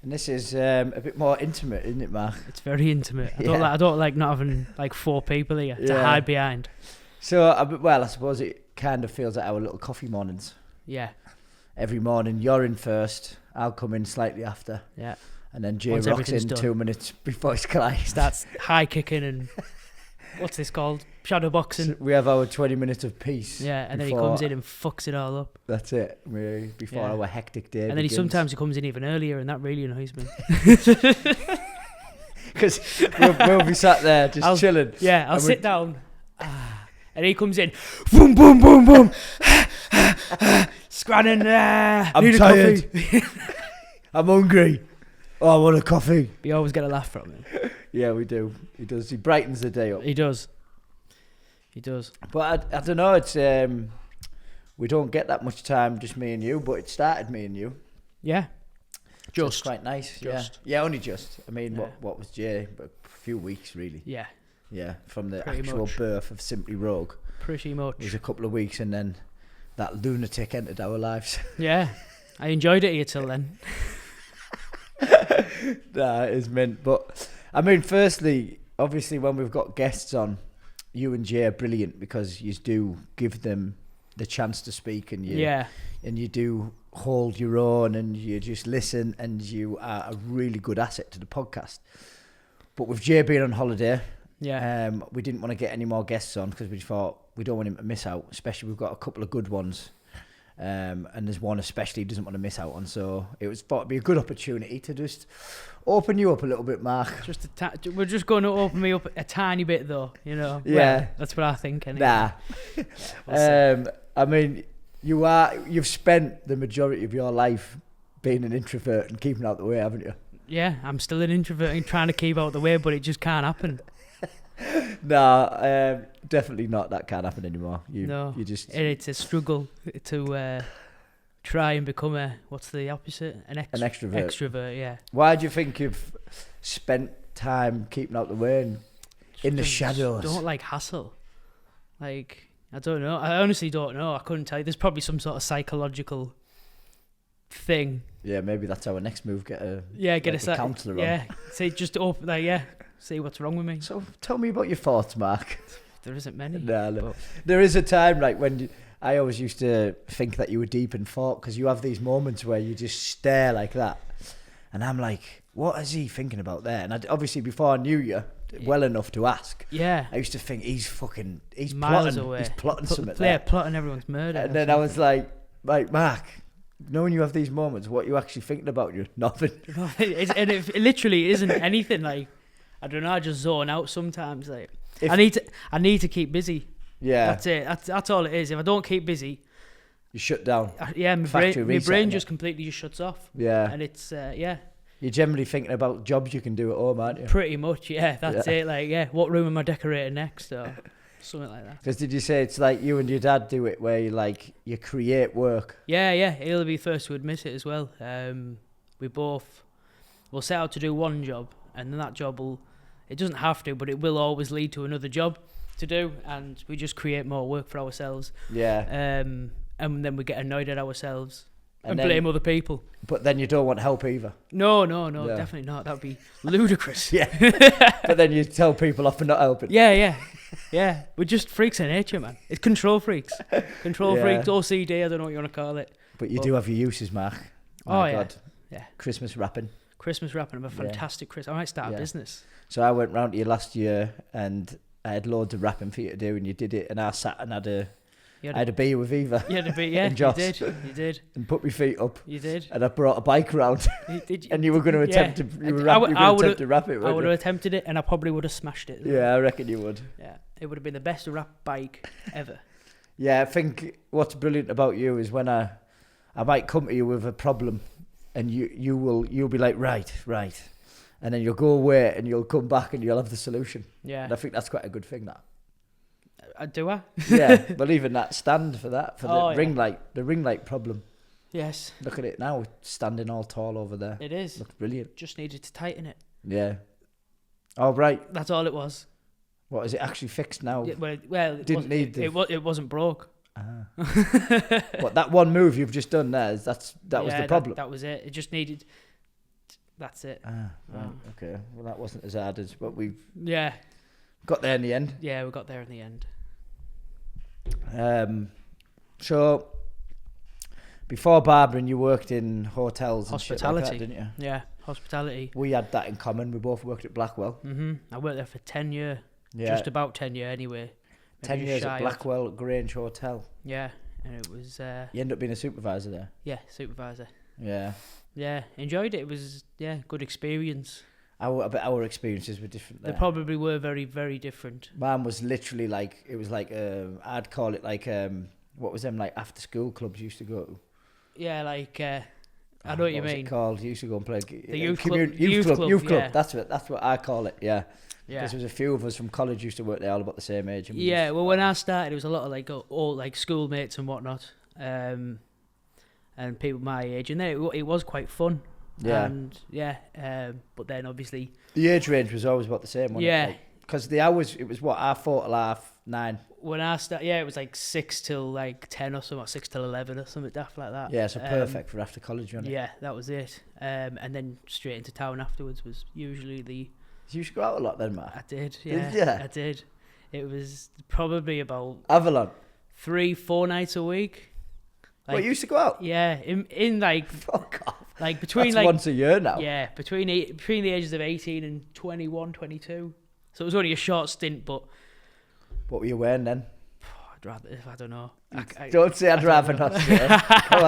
And this is a bit more intimate, isn't it, Mark? It's very intimate. I don't like not having like 4 people here to hide behind. So, I suppose it kind of feels like our little coffee mornings. Yeah. Every morning, you're in first. I'll come in slightly after. Yeah. And then Jay Once rocks in everything's done. 2 minutes before it's collided. Starts high kicking and what's this called? Shadow boxing. So we have our 20 minutes of peace. Yeah, and then he comes in and fucks it all up. That's it. Before our hectic day. And then sometimes he comes in even earlier, and that really annoys me. Because we'll be sat there just chilling. Yeah, I'll sit down. And he comes in. Boom, boom, boom, boom. Scranning. I'm tired. I'm hungry. Oh, I want a coffee. You always get a laugh from him. Yeah, we do. He does. He brightens the day up. He does. But I don't know. It's we don't get that much time, just me and you. But it started me and you. Yeah. So it's quite nice. Just. Yeah, only just. I mean, what was Jay? A few weeks, really. Yeah. Yeah, from the Pretty actual much. birth of Simply Rogue. Pretty much. It was a couple of weeks, and then that lunatic entered our lives. Yeah. I enjoyed it here till then. Nah, it is meant. But I mean, firstly, obviously, when we've got guests on, you and Jay are brilliant because you do give them the chance to speak, and you do hold your own, and you just listen, and you are a really good asset to the podcast. But with Jay being on holiday, we didn't want to get any more guests on because we thought we don't want him to miss out. Especially we've got a couple of good ones. And there's one especially he doesn't want to miss out on, so it was thought it'd be a good opportunity to just open you up a little bit, Mark. We're just going to open me up a tiny bit, though. Yeah, well, that's what I think. Anyway. Nah, I mean, you've spent the majority of your life being an introvert and keeping out the way, haven't you? Yeah, I'm still an introvert and trying to keep out the way, but it just can't happen. No, definitely not. That can't happen anymore. You just. It's a struggle to try and become what's the opposite? An extrovert. Extrovert, yeah. Why do you think you've spent time keeping out the way and in the shadows? Don't like hassle. Like, I don't know. I honestly don't know. I couldn't tell you. There's probably some sort of psychological thing. Yeah, maybe that's our next move. Get a counsellor on. Yeah, say just open. See what's wrong with me. So tell me about your thoughts, Mark. There isn't many. No. There is a time like when I always used to think that you were deep in thought because you have these moments where you just stare like that, and I'm like, what is he thinking about there? And obviously before I knew you well enough to ask, I used to think he's miles plotting, away. He's plotting something there. Yeah, plotting everyone's murder. And then I was like, Mark, knowing you have these moments, what are you actually thinking about? You're nothing. It literally isn't anything. Like, I don't know. I just zone out sometimes. Like, I need to keep busy. Yeah, that's it. That's all it is. If I don't keep busy, you shut down. My brain just completely just shuts off. Yeah, and it's You're generally thinking about jobs you can do at home, aren't you? Pretty much, yeah. That's it. Like, what room am I decorating next, or something like that. Because did you say it's like you and your dad do it, where you create work? Yeah. He'll be first to admit it as well. We'll set out to do one job, and then that job it doesn't have to, but it will always lead to another job to do, and we just create more work for ourselves. Yeah. And then we get annoyed at ourselves and blame other people. But then you don't want help either. No, definitely not. That would be ludicrous. Yeah. But then you tell people off for not helping. Yeah. We're just freaks of nature, man. It's control freaks. Freaks, OCD, I don't know what you want to call it. But you do have your uses, Mark. My God. Yeah. Christmas wrapping. I'm a fantastic Christmas. I might start a business. So I went round to you last year and I had loads of wrapping for you to do, and you did it, and I sat and I had a beer with Eva. You had a beer, yeah. And Joss. You did. And put my feet up. You did. And I brought a bike round. Did you? And you were going to attempt to wrap it. I would have attempted it, and I probably would have smashed it. Yeah, I reckon you would. Yeah, it would have been the best wrap bike ever. Yeah, I think what's brilliant about you is when I might come to you with a problem, and you'll be like, right. And then you'll go away and you'll come back and you'll have the solution. Yeah. And I think that's quite a good thing, that. Do I? Yeah, believe in that. Stand for that, for the ring light problem. Yes. Look at it now, standing all tall over there. It is. Looks brilliant. Just needed to tighten it. Yeah. Oh, right. That's all it was. What, is it actually fixed now? Yeah, well it wasn't broke. Ah. What, that one move you've just done there, that was the problem? That was it. It just needed... That's it. Right, okay. Well, that wasn't as hard as, but we Yeah. got there in the end. Yeah, we got there in the end. So before barbering, you worked in hotels and Hospitality. shit like that, didn't you? Yeah, hospitality. We had that in common. We both worked at Blackwell. I worked there for 10 years. Yeah. Just about 10 years anyway. 10 Maybe years shy at of. Blackwell Grange Hotel. Yeah, and it was... You ended up being a supervisor there. yeah, supervisor. Yeah. Yeah, enjoyed it. It was, good experience. I bet our experiences were different there. They probably were very, very different. Mine was literally like, it was like, I'd call it like, what was them, like after school clubs you used to go to? Yeah, like... I know what you was mean. It called? You used to go and play the youth club. Youth club. Yeah. That's what I call it. Yeah. Yeah. Because there was a few of us from college used to work there, all about the same age. And Yeah. Well, when I started, it was a lot of like all like schoolmates and whatnot, and people my age, and then it was quite fun. Yeah. And but then obviously the age range was always about the same. Wasn't Yeah. it? Because the hours, it was what, 4 till 9. when I started, it was like 6 till like 10 or something, or 6 till 11 or something daft like that. Yeah, so perfect for after college, wasn't it? Yeah, that was it. And then straight into town afterwards was usually the. You used to go out a lot then, Matt. I did, yeah. Did ya? I did. It was probably about Avalon. 3-4 nights a week. Like, you used to go out? Yeah, in like Fuck off. like between That's like once a year now. Yeah, between the ages of 18 and 21, 22. So it was only a short stint, but What were you wearing then? I'd rather, I don't know. Don't say I'd rather not say. Come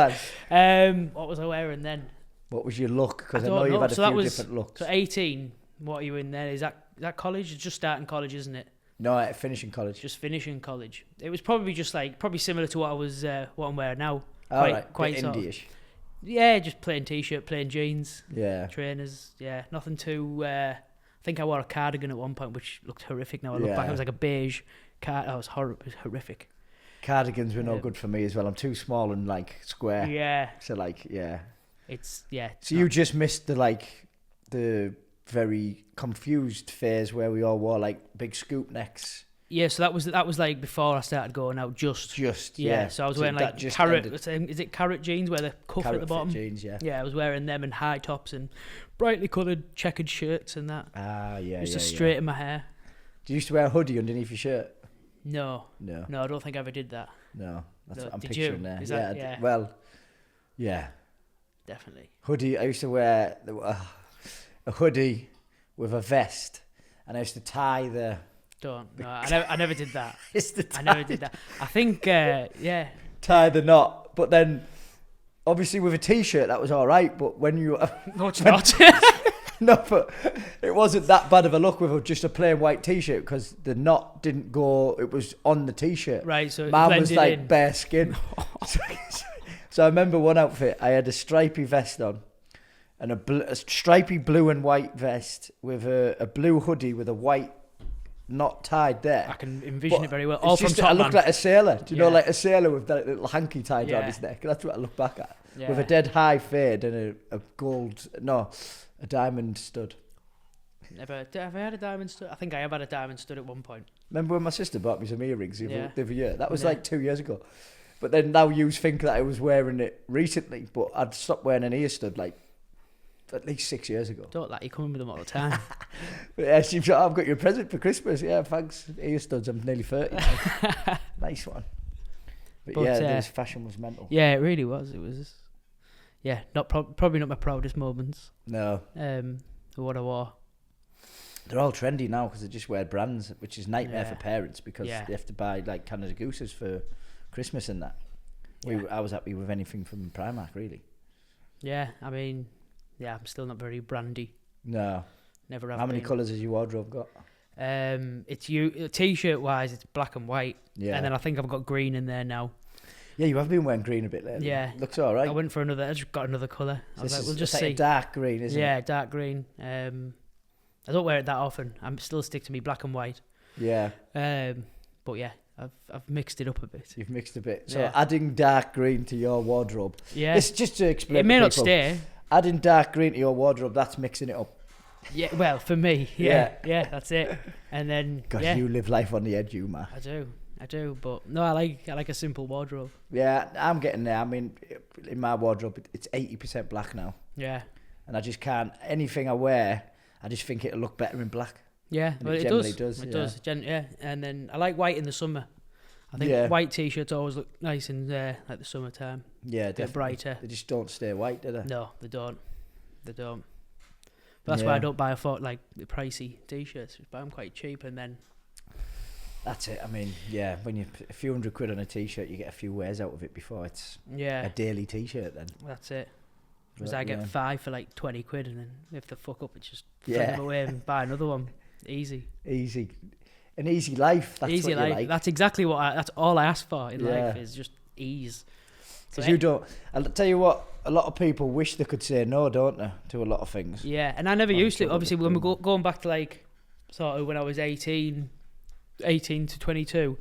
on. What was I wearing then? What was your look? Because I don't know you've know. had a So that few was- different looks. So 18, what are you in there? Is that college? It's just starting college, isn't it? No, finishing college. Just finishing college. It was probably just like similar to what I'm wearing now. All right, quite bit sort of- indie-ish. Yeah, just plain t-shirt, plain jeans, Yeah. trainers. Yeah, nothing too. I think I wore a cardigan at one point, which looked horrific. Now I look Yeah. back, it was like a beige card. It was horrific. Cardigans were no good for me as well. I'm too small and like square. Yeah, So like, yeah. it's So you just missed the very confused phase where we all wore like big scoop necks. Yeah, so that was like before I started going out. Just yeah. So I was wearing like carrot. Is it carrot jeans where the cuff at the bottom? Jeans, yeah. Yeah, I was wearing them and high tops and brightly coloured checkered shirts and that. Ah, yeah. Just to straighten my hair. Do you used to wear a hoodie underneath your shirt? No, I don't think I ever did that. No, that's No, what I'm did picturing you? there. Is yeah, that- I did- yeah. well, yeah. Definitely. Hoodie. I used to wear a hoodie with a vest, and I used to tie the. Don't. No, I never did that. I I never did that. I think, yeah. Tie the knot, but then obviously with a t-shirt that was all right. But when you No, it's not. no, but it wasn't that bad of a look with just a plain white t-shirt because the knot didn't go. It was on the t-shirt. Right, so it mine was blended like in. bare skin. So I remember one outfit. I had a stripy vest on, and a stripy blue and white vest with a blue hoodie with a white knot tied there. I can envision But it very well. it's All from just Top I Man. looked like a sailor. Do you know, Yeah. like a sailor with that little hanky tied around Yeah. his neck? That's what I look back at. Yeah. With a dead high fade and a diamond stud. Never. Have I had a diamond stud? I think I have had a diamond stud at one point. Remember when my sister bought me some earrings Yeah. the other year? That was Yeah. like 2 years ago. But then now you think that I was wearing it recently, but I'd stopped wearing an ear stud like at least 6 years ago. Don't like you coming with them all the time. But yeah, she's like, I've got your present for Christmas. Yeah, thanks. Ear studs. I'm nearly 30 now. Nice one. But yeah, this fashion was mental. Yeah, it really was. It was. Yeah, not probably not my proudest moments. No. What I wore. They're all trendy now because they just wear brands, which is nightmare Yeah. for parents because Yeah. they have to buy like Canada Gooses for Christmas and that. Yeah. I was happy with anything from Primark, really. Yeah, I mean, yeah, I'm still not very brandy. No. Never have. How many been. colours has your wardrobe got? It's t-shirt wise, it's black and white, Yeah. and then I think I've got green in there now. Yeah, you have been wearing green a bit lately. Yeah. Looks all right. I went for another. I just got another colour. I was like, we'll just it's see. like a dark green, isn't it? Yeah, dark green. I don't wear it that often. I'm still stick to me black and white. Yeah. But yeah, I've mixed it up a bit. You've mixed a bit. So Yeah. adding dark green to your wardrobe. Yeah, It's just to explain. it may to not people, stay. Adding dark green to your wardrobe, that's mixing it up. Yeah, well, for me, yeah, that's it. And then God, yeah, you live life on the edge, you man. I do. But no, I like a simple wardrobe. Yeah, I'm getting there. I mean, in my wardrobe, it's 80% black now. Yeah, and I just can't. Anything I wear, I just think it'll look better in black. Yeah, well, it does. It does. And then I like white in the summer. I think white t-shirts always look nice in like the summertime. Yeah, definitely. Brighter. They just don't stay white, do they? No, they don't. But that's why I don't buy the pricey t-shirts. I buy them quite cheap, and then. That's it. I mean, yeah, when you a few £100 on a t-shirt, you get a few wears out of it before it's a daily t-shirt. Then that's it. Because I get 5 for like £20, and then if they fuck up, it's just throw them away and buy another one. Easy. An easy life. That's easy what life. You like. That's exactly that's all I ask for in life is just ease. Because you don't. I'll tell you what. A lot of people wish they could say no, don't they, to a lot of things. Yeah, and I never used to. Obviously, when we're going back to like sort of when I was 18 to 22,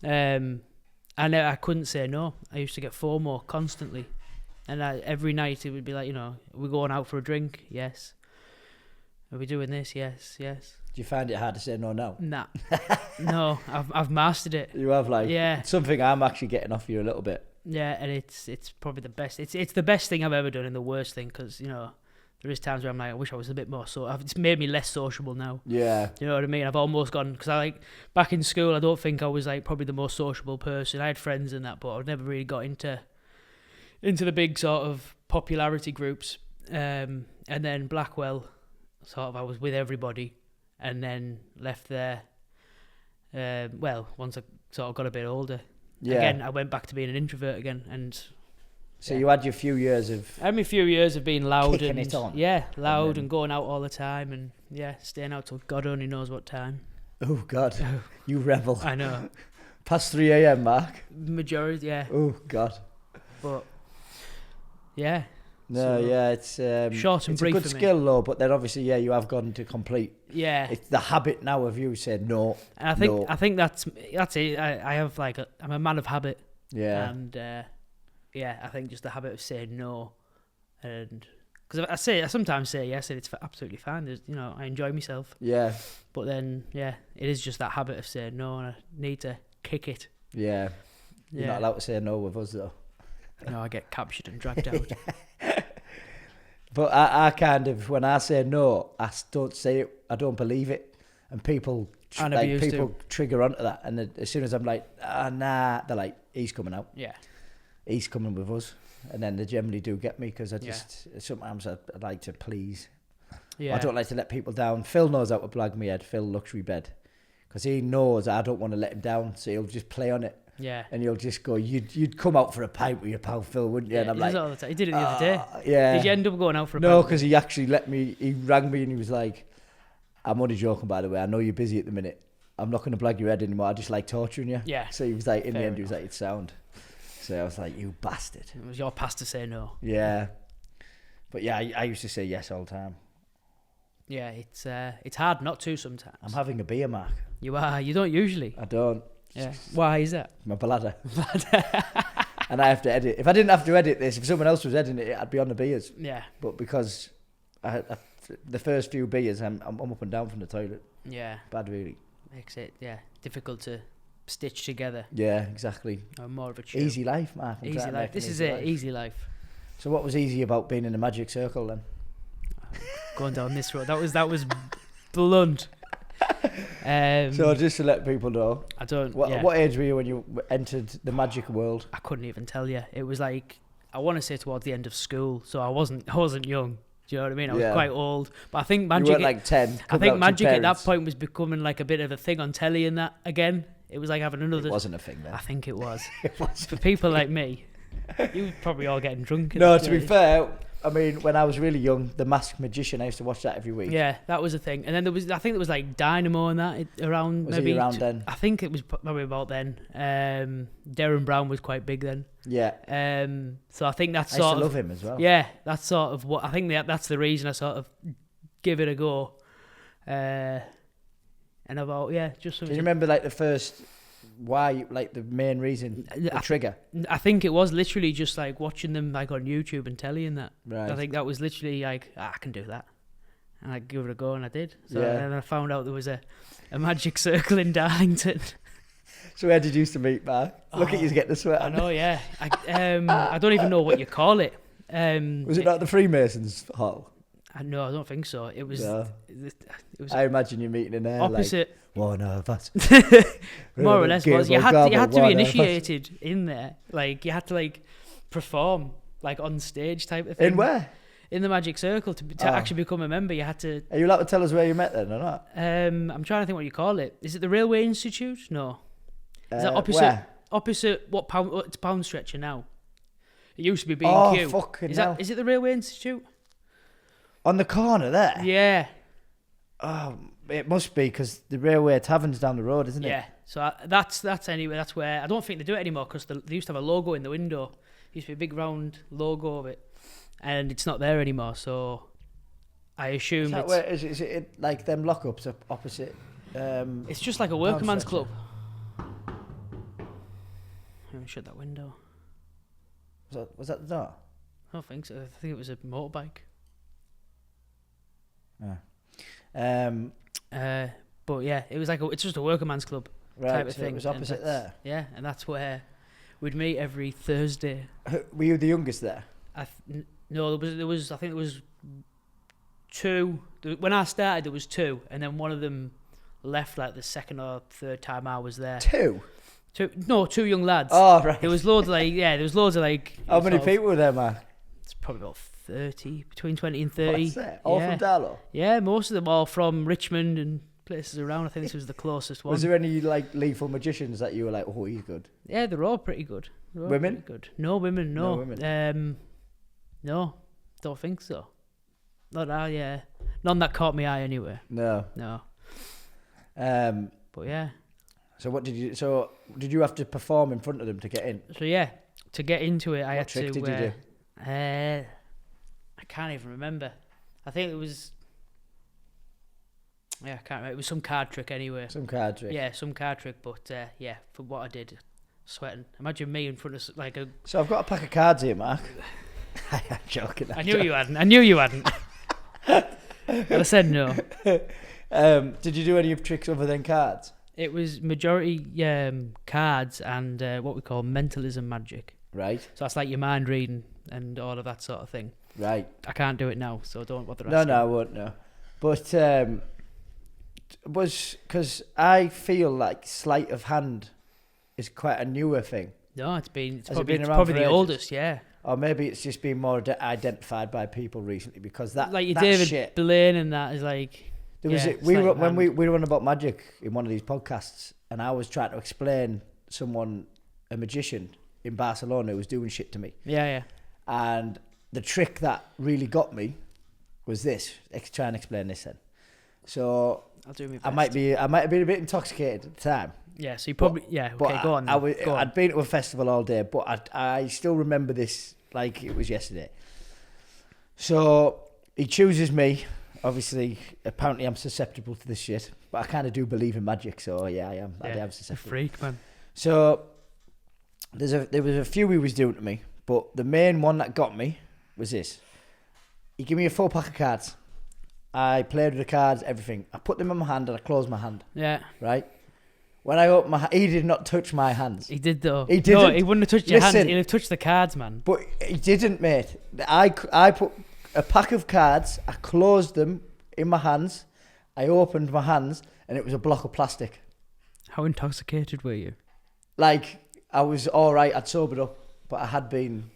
I couldn't say no. I used to get FOMO constantly, and every night it would be like, we're going out for a drink. Yes. Are we doing this? Yes. Do you find it hard to say no now? Nah. No, I've mastered it. You have, it's something I'm actually getting off you a little bit. Yeah, and it's probably the best. It's the best thing I've ever done and the worst thing, because there is times where I'm like, I wish I was a bit more it's made me less sociable now. Yeah. You know what I mean? I've almost gone, because back in school, I don't think I was probably the most sociable person. I had friends and that, but I never really got into the big sort of popularity groups. And then Blackwell, sort of I was with everybody, and then left there. Once I sort of got a bit older. Yeah. Again, I went back to being an introvert again, and so you had your few years of. I had my few years of being loud kicking it on. Yeah, loud and going out all the time, and staying out till God only knows what time. Oh God, you rebel! I know. Past 3 a.m, Mark. Majority, yeah. Oh God. But yeah. No, it's short and brief. It's a good skill though, but then obviously, you have gone to complete. Yeah. It's the habit now of you saying no. And I think that's it. I have I'm a man of habit. Yeah. And I think just the habit of saying no, and because I sometimes say yes, and it's absolutely fine. There's, I enjoy myself. Yeah. But then it is just that habit of saying no, and I need to kick it. Yeah. You're not allowed to say no with us though. No, I get captured and dragged out. But I kind of, when I say no, I don't say it. I don't believe it, and people trigger onto that. And as soon as I'm like, nah, they're like, he's coming out. Yeah, he's coming with us, and then they generally do get me, because sometimes I like to please. Yeah, I don't like to let people down. Phil knows how to blag me head. Phil Luxury Bed, because he knows I don't want to let him down, so he'll just play on it. Yeah. And you'll just go, you'd come out for a pint with your pal Phil, wouldn't you? Yeah, and I'm like, all the time. He did it the other day. Yeah. Did you end up going out for a pint? No, because he actually he rang me and he was like, I'm only joking, by the way. I know you're busy at the minute. I'm not going to blag your head anymore. I just like torturing you. Yeah. So he was like, in the end, he was like, it's sound. So I was like, you bastard. It was your pass to say no. Yeah. But yeah, I used to say yes all the time. Yeah, it's hard not to sometimes. I'm having a beer, Mark. You are. You don't usually. I don't. Yeah. Why is that? My bladder. And I have to edit. If I didn't have to edit this, if someone else was editing it, I'd be on the beers. Yeah. But because the first few beers, I'm up and down from the toilet. Yeah. Bad, really. Makes it, difficult to stitch together. Yeah, exactly. More of a chew. Easy life, Mark. Easy life. This is it. Easy life. So what was easy about being in the magic circle then? Going down this road. That was blunt. So just to let people know, I don't. What age were you when you entered the magic world? I couldn't even tell you. It was like, I want to say towards the end of school, so I wasn't young. Do you know what I mean? I was quite old, but I think magic. You weren't like 10. I think magic at that point was becoming like a bit of a thing on telly and that again. It was like having another. It wasn't a thing then. I think it was. It was for people like me. You were probably all getting drunk. No, to be fair. I mean, when I was really young, The Masked Magician, I used to watch that every week. Yeah, that was a thing. And then I think there was like Dynamo and that around. Was he around then? I think it was probably about then. Darren Brown was quite big then. Yeah. So I think that's I used to love him as well. Yeah, that's sort of what I think. That's the reason I sort of give it a go. And about just something. Do you remember like the first? Why, like the main reason, the trigger? I think it was literally just like watching them like on YouTube and telly and that. Right. I think that was literally like, I can do that. And I give it a go, and I did. So then I found out there was a magic circle in Darlington. So where did you used to meet, Mark? Look at you getting the sweat. I know, yeah. I don't even know what you call it. Was it like the Freemasons Hall? No, I don't think so. It was. No. It was. I imagine you meeting in there opposite. Like, one of us. More or less was. You had to be initiated in there. Like you had to like perform like on stage type of thing. In where? In the Magic Circle to actually become a member. You had to. Are you allowed to tell us where you met then or not? I'm trying to think what you call it. Is it the Railway Institute? No. Is that opposite? Where? Opposite it's Pound Stretcher now. It used to be B&Q. Oh, fucking hell. Is it the Railway Institute? On the corner there? Yeah. Oh, it must be because the Railway Tavern's down the road, isn't it? Yeah. So that's anyway. That's where I don't think they do it anymore because they used to have a logo in the window. It used to be a big round logo of it, and it's not there anymore. So I assume is it like them lockups up opposite? It's just like a workman's club. Let me shut that window. Was that the door? I don't think so. I think it was a motorbike. But yeah, it was like it's just a workman's club type of thing. It was opposite there. Yeah, and that's where we'd meet every Thursday. Were you the youngest there? No, there was. I think there was two. When I started, there was two, and then one of them left like the second or third time I was there. Two young lads. Oh right. There was loads of like. How many people were there, Mark? It's probably about 30, between 20 and 30. What's that? All from Darlow? Yeah, most of them all from Richmond and places around. I think this was the closest one. Was there any like lethal magicians that you were like, oh, he's good? Yeah, they're all pretty good. Women? Pretty good. No women, no. No women. No, don't think so. Not that, yeah. None that caught my eye anyway. No. But yeah. So did you have to perform in front of them to get in? So yeah, to get into it, I had to. What trick did you do? I can't even remember. I think it was. Yeah, I can't remember. It was some card trick anyway. Some card trick. Yeah, some card trick. But yeah, for what I did, sweating. Imagine me in front of like a. So I've got a pack of cards here, Mark. I'm joking. I knew you hadn't. But I said no. Did you do any tricks other than cards? It was majority cards and what we call mentalism magic. Right. So that's like your mind reading and all of that sort of thing. Right. I can't do it now, so don't bother asking. No, I won't know. But was because I feel like sleight of hand is quite a newer thing. No, it's probably the oldest, yeah. Or maybe it's just been more identified by people recently because that like your that David shit, Blaine and that is like. There was we were on about magic in one of these podcasts, and I was trying to explain a magician in Barcelona who was doing shit to me. Yeah. And the trick that really got me was this. Try and explain this then. So I'll do my best. I might have been a bit intoxicated at the time. Yeah, so you probably go on. I'd been to a festival all day, but I still remember this like it was yesterday. So he chooses me. Obviously, apparently I'm susceptible to this shit, but I kind of do believe in magic, so yeah, I am. Yeah, I am susceptible. A freak, man. So there was a few he was doing to me, but the main one that got me was this. He gave me a full pack of cards. I played with the cards, everything. I put them in my hand and I closed my hand. Yeah. Right? When I opened my hand, he did not touch my hands. He did though. He didn't. No, he wouldn't have touched your hands. He'd have touched the cards, man. But he didn't, mate. I put a pack of cards, I closed them in my hands, I opened my hands, and it was a block of plastic. How intoxicated were you? Like, I was alright, I'd sobered up, but I had been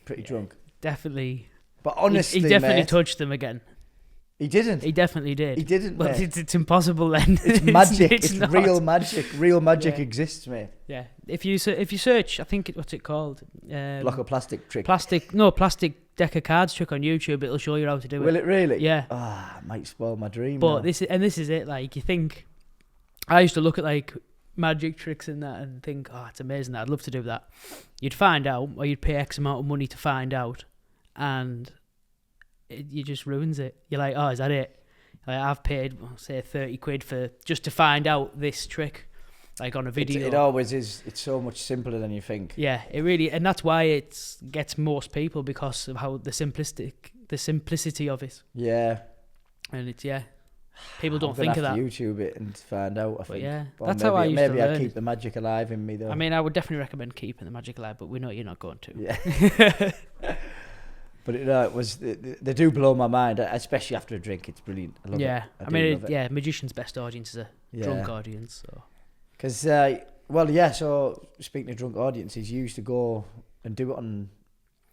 pretty drunk. Definitely. But honestly, he definitely mate, touched them again. He didn't. He definitely did. He didn't, well, mate. It's impossible then. It's magic. It's not. real magic. Real magic exists, mate. Yeah. If you search, I think what's it called? Block of plastic trick. Plastic deck of cards trick on YouTube. It'll show you how to do it. Will it really? Yeah. Ah, it might spoil my dream. But now. this is it. Like you think, I used to look at like magic tricks and that and think, oh, it's amazing. I'd love to do that. You'd find out, or you'd pay X amount of money to find out, and you just ruins it. You're like, oh, is that it? Like I've paid, say, 30 quid for just to find out this trick, like on a video. It always is. It's so much simpler than you think. Yeah, it really, and that's why it gets most people because of how the simplicity of it. Yeah. And it's people don't think of that. YouTube it and find out. I think. Yeah, but that's how I used to learn. Maybe I keep the magic alive in me though. I mean, I would definitely recommend keeping the magic alive, but we know you're not going to. Yeah. But it was they do blow my mind, especially after a drink. It's brilliant. I love it. I mean, magician's best audience is a drunk audience. So. Because, so speaking of drunk audiences, you used to go and do it on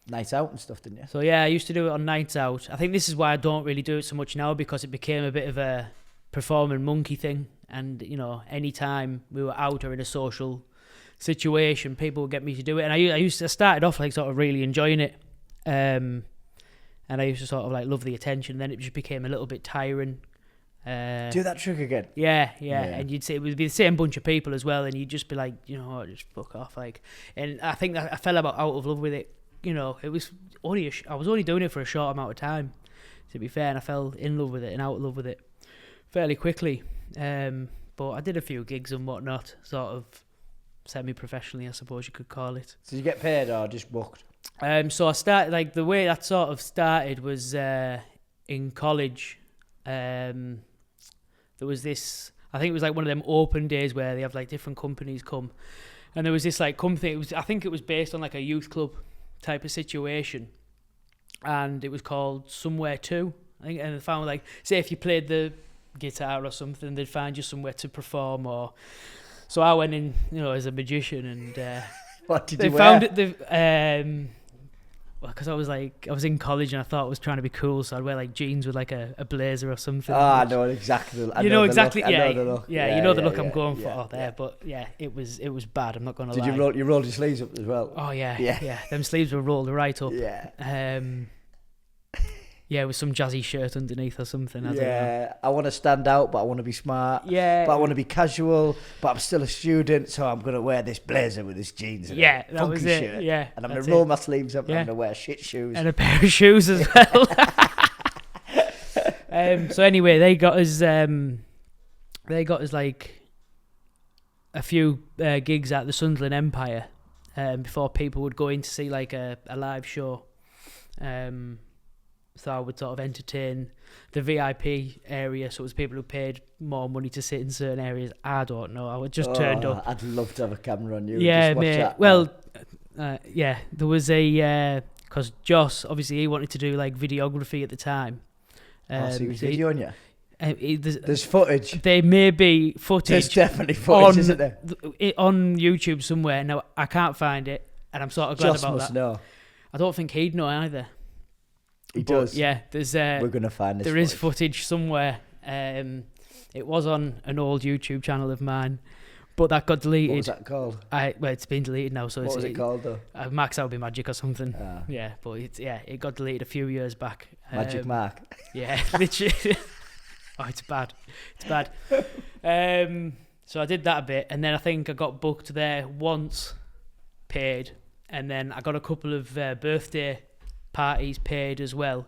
nights out and stuff, didn't you? So yeah, I used to do it on nights out. I think this is why I don't really do it so much now, because it became a bit of a performing monkey thing. And, any time we were out or in a social situation, people would get me to do it. And I started off like sort of really enjoying it. And I used to sort of like love the attention. Then it just became a little bit tiring. Do that trick again. Yeah. And you'd say it would be the same bunch of people as well, and you'd just be like, just fuck off. Like, and I think that I fell out of love with it. It was only I was only doing it for a short amount of time, to be fair, and I fell in love with it and out of love with it fairly quickly. But I did a few gigs and whatnot, sort of semi-professionally, I suppose you could call it. So you get paid or just booked? So I started, like, the way that sort of started was in college. There was this, I think it was like one of them open days where they have like different companies come, and there was this like company. I think it was based on like a youth club type of situation, and it was called Somewhere To. I think, and they found like, say if you played the guitar or something, they'd find you somewhere to perform. Or so I went in, as a magician, and what did they you wear? found it. Because I was in college and I thought I was trying to be cool, so I'd wear like jeans with like a blazer or something. I know exactly. You know exactly. I know the look. Yeah, you know the look I'm going for there. But yeah, it was bad. I'm not going to lie. Did you roll your sleeves up as well? Oh yeah. Them sleeves were rolled right up. Yeah. With some jazzy shirt underneath or something. I don't know. I want to stand out, but I want to be smart. Yeah. But I want to be casual, but I'm still a student, so I'm going to wear this blazer with this jeans and a funky shirt. Yeah. And I'm going to roll my sleeves up and I'm going to wear shit shoes. And a pair of shoes as well. So anyway, they got us like a few gigs at the Sunderland Empire before people would go in to see like a live show. So I would sort of entertain the VIP area, so it was people who paid more money to sit in certain areas. I don't know. I would just turned up. I'd love to have a camera on you. Yeah, just watch mate. That, well, there was because Joss, obviously, he wanted to do like videography at the time. So he was videoing you? There's footage. There may be footage. There's definitely footage, isn't there? On YouTube somewhere. Now, I can't find it, and I'm sort of glad Joss about must that. know. I don't think he'd know either. He does. Yeah, there's. We're gonna find this. There is footage somewhere. It was on an old YouTube channel of mine, but that got deleted. What was that called? It's been deleted now. So what was it called though? Max Sowerby Magic or something. Yeah, but it got deleted a few years back. Magic Mark. Yeah, literally. Oh, it's bad. It's bad. So I did that a bit, and then I think I got booked there once, paid, and then I got a couple of birthday parties paid as well.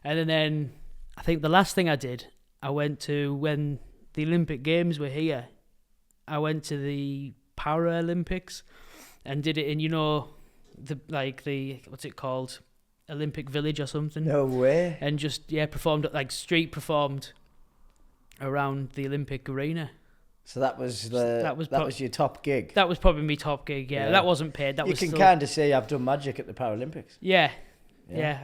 And then I think the last thing I did, I went to, when the Olympic Games were here, I went to the Paralympics and did it in, the what's it called? Olympic Village or something. No way. And just, performed, like street performed around the Olympic arena. So that was your top gig. That was probably my top gig. Yeah, that wasn't paid. That you was. You can kind of say I've done magic at the Paralympics. Yeah.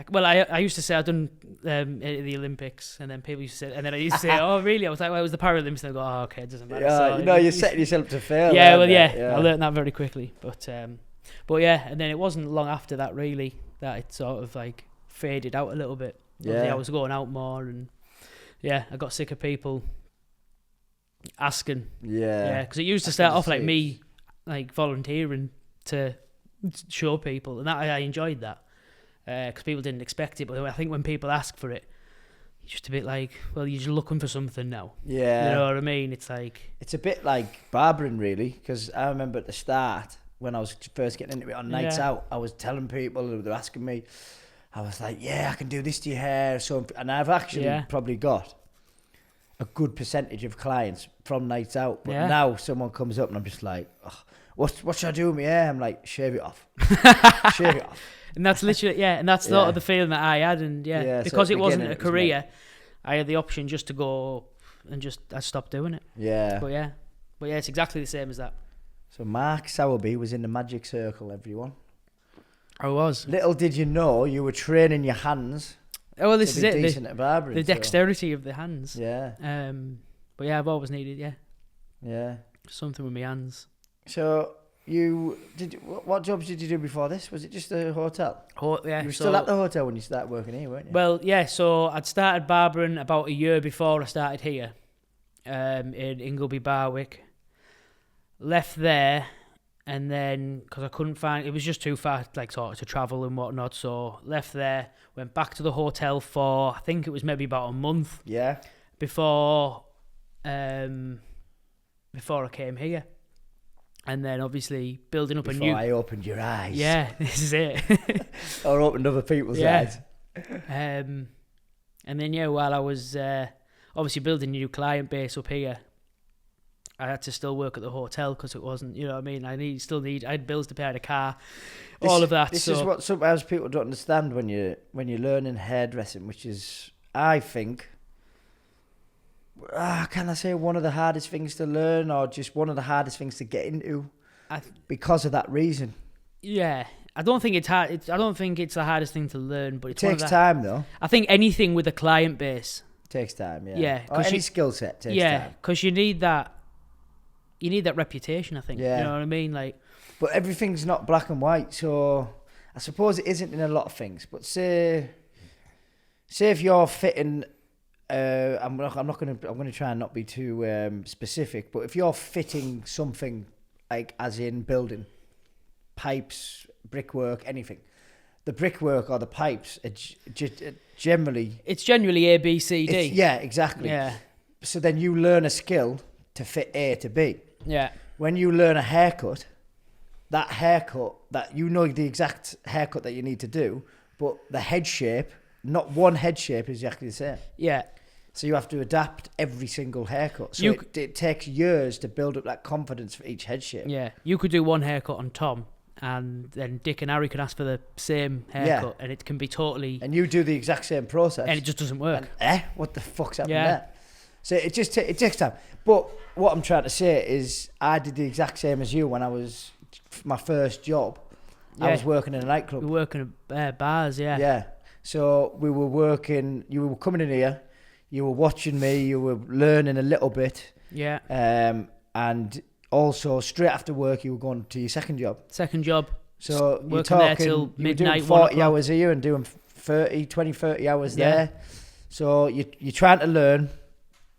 Well, I used to say I'd done at the Olympics, and then people used to say, and then I used to say, "Oh, really?" I was like, "Well, it was the Paralympics." And I go, "Oh, okay, it doesn't matter." So, you're setting yourself to fail. Yeah, I learned that very quickly. But yeah, and then it wasn't long after that really that it sort of like faded out a little bit. I was going out more, and I got sick of people asking. Yeah, because it used to start off like me, like volunteering to show people, and that I enjoyed that. Because people didn't expect it, but I think when people ask for it, you're just a bit like, well, you're just looking for something now. Yeah. You know what I mean? It's like... It's a bit like barbering, really, because I remember at the start, when I was first getting into it on nights out, I was telling people, they were asking me, I was like, I can do this to your hair. And I've actually probably got a good percentage of clients from nights out, but now someone comes up and I'm just like, what should I do with my hair? I'm like, shave it off. Shave it off. And that's literally, and that's sort of the feeling that I had. And because it wasn't a career, I had the option just to go and I stopped doing it. Yeah. But it's exactly the same as that. So Mark Sowerby was in the magic circle, everyone. I was. Little did you know you were training your hands. Oh, well, this is it. Decent at barbering, the dexterity of the hands. Yeah. But yeah, I've always needed Yeah. something with my hands. So what jobs did you do before this? Was it just the hotel? Yeah. You were still at the hotel when you started working here, weren't you? Well, yeah. So I'd started barbering about a year before I started here, in Ingleby Barwick. Left there, and then because I couldn't find, it was just too far, like sort of to travel and whatnot. So left there, went back to the hotel for I think it was maybe about a month. Yeah. Before I came here. And then obviously building up Before I opened your eyes. Yeah, this is it. Or opened other people's eyes. And then while I was obviously building a new client base up here, I had to still work at the hotel because it wasn't, you know what I mean? I had bills to pay, I had a car, all of that. This is what sometimes people don't understand when you're learning hairdressing, which is, I think, can I say one of the hardest things to learn, or just one of the hardest things to get into, because of that reason. Yeah, I don't think it's hard. I don't think it's the hardest thing to learn, but it takes time though. I think anything with a client base takes time. Yeah. Yeah. Or any skill set takes time. Yeah, because you need that. You need that reputation. I think. Yeah. You know what I mean? Like. But everything's not black and white, so I suppose it isn't in a lot of things. But say if you're fitting. I'm going to try and not be too specific, but if you're fitting something, like as in building pipes, brickwork, anything, the brickwork or the pipes are generally... It's generally A, B, C, D. Yeah, exactly. Yeah. So then you learn a skill to fit A to B. Yeah. When you learn a haircut, that you know the exact haircut that you need to do, but the head shape, not one head shape is exactly the same. Yeah. So you have to adapt every single haircut. So it takes years to build up that confidence for each head shape. Yeah. You could do one haircut on Tom, and then Dick and Harry can ask for the same haircut, and it can be totally... And you do the exact same process. And it just doesn't work. And, what the fuck's happening there? So it takes time. But what I'm trying to say is I did the exact same as you when I was... My first job, I was working in a nightclub. We were working at bars, Yeah. So we were working... You were coming in here... You were watching me, you were learning a little bit. Yeah. And also, straight after work, you were going to your second job. So you're talking, there till midnight, doing 40 hours a year and doing 30 hours there. So you're trying to learn,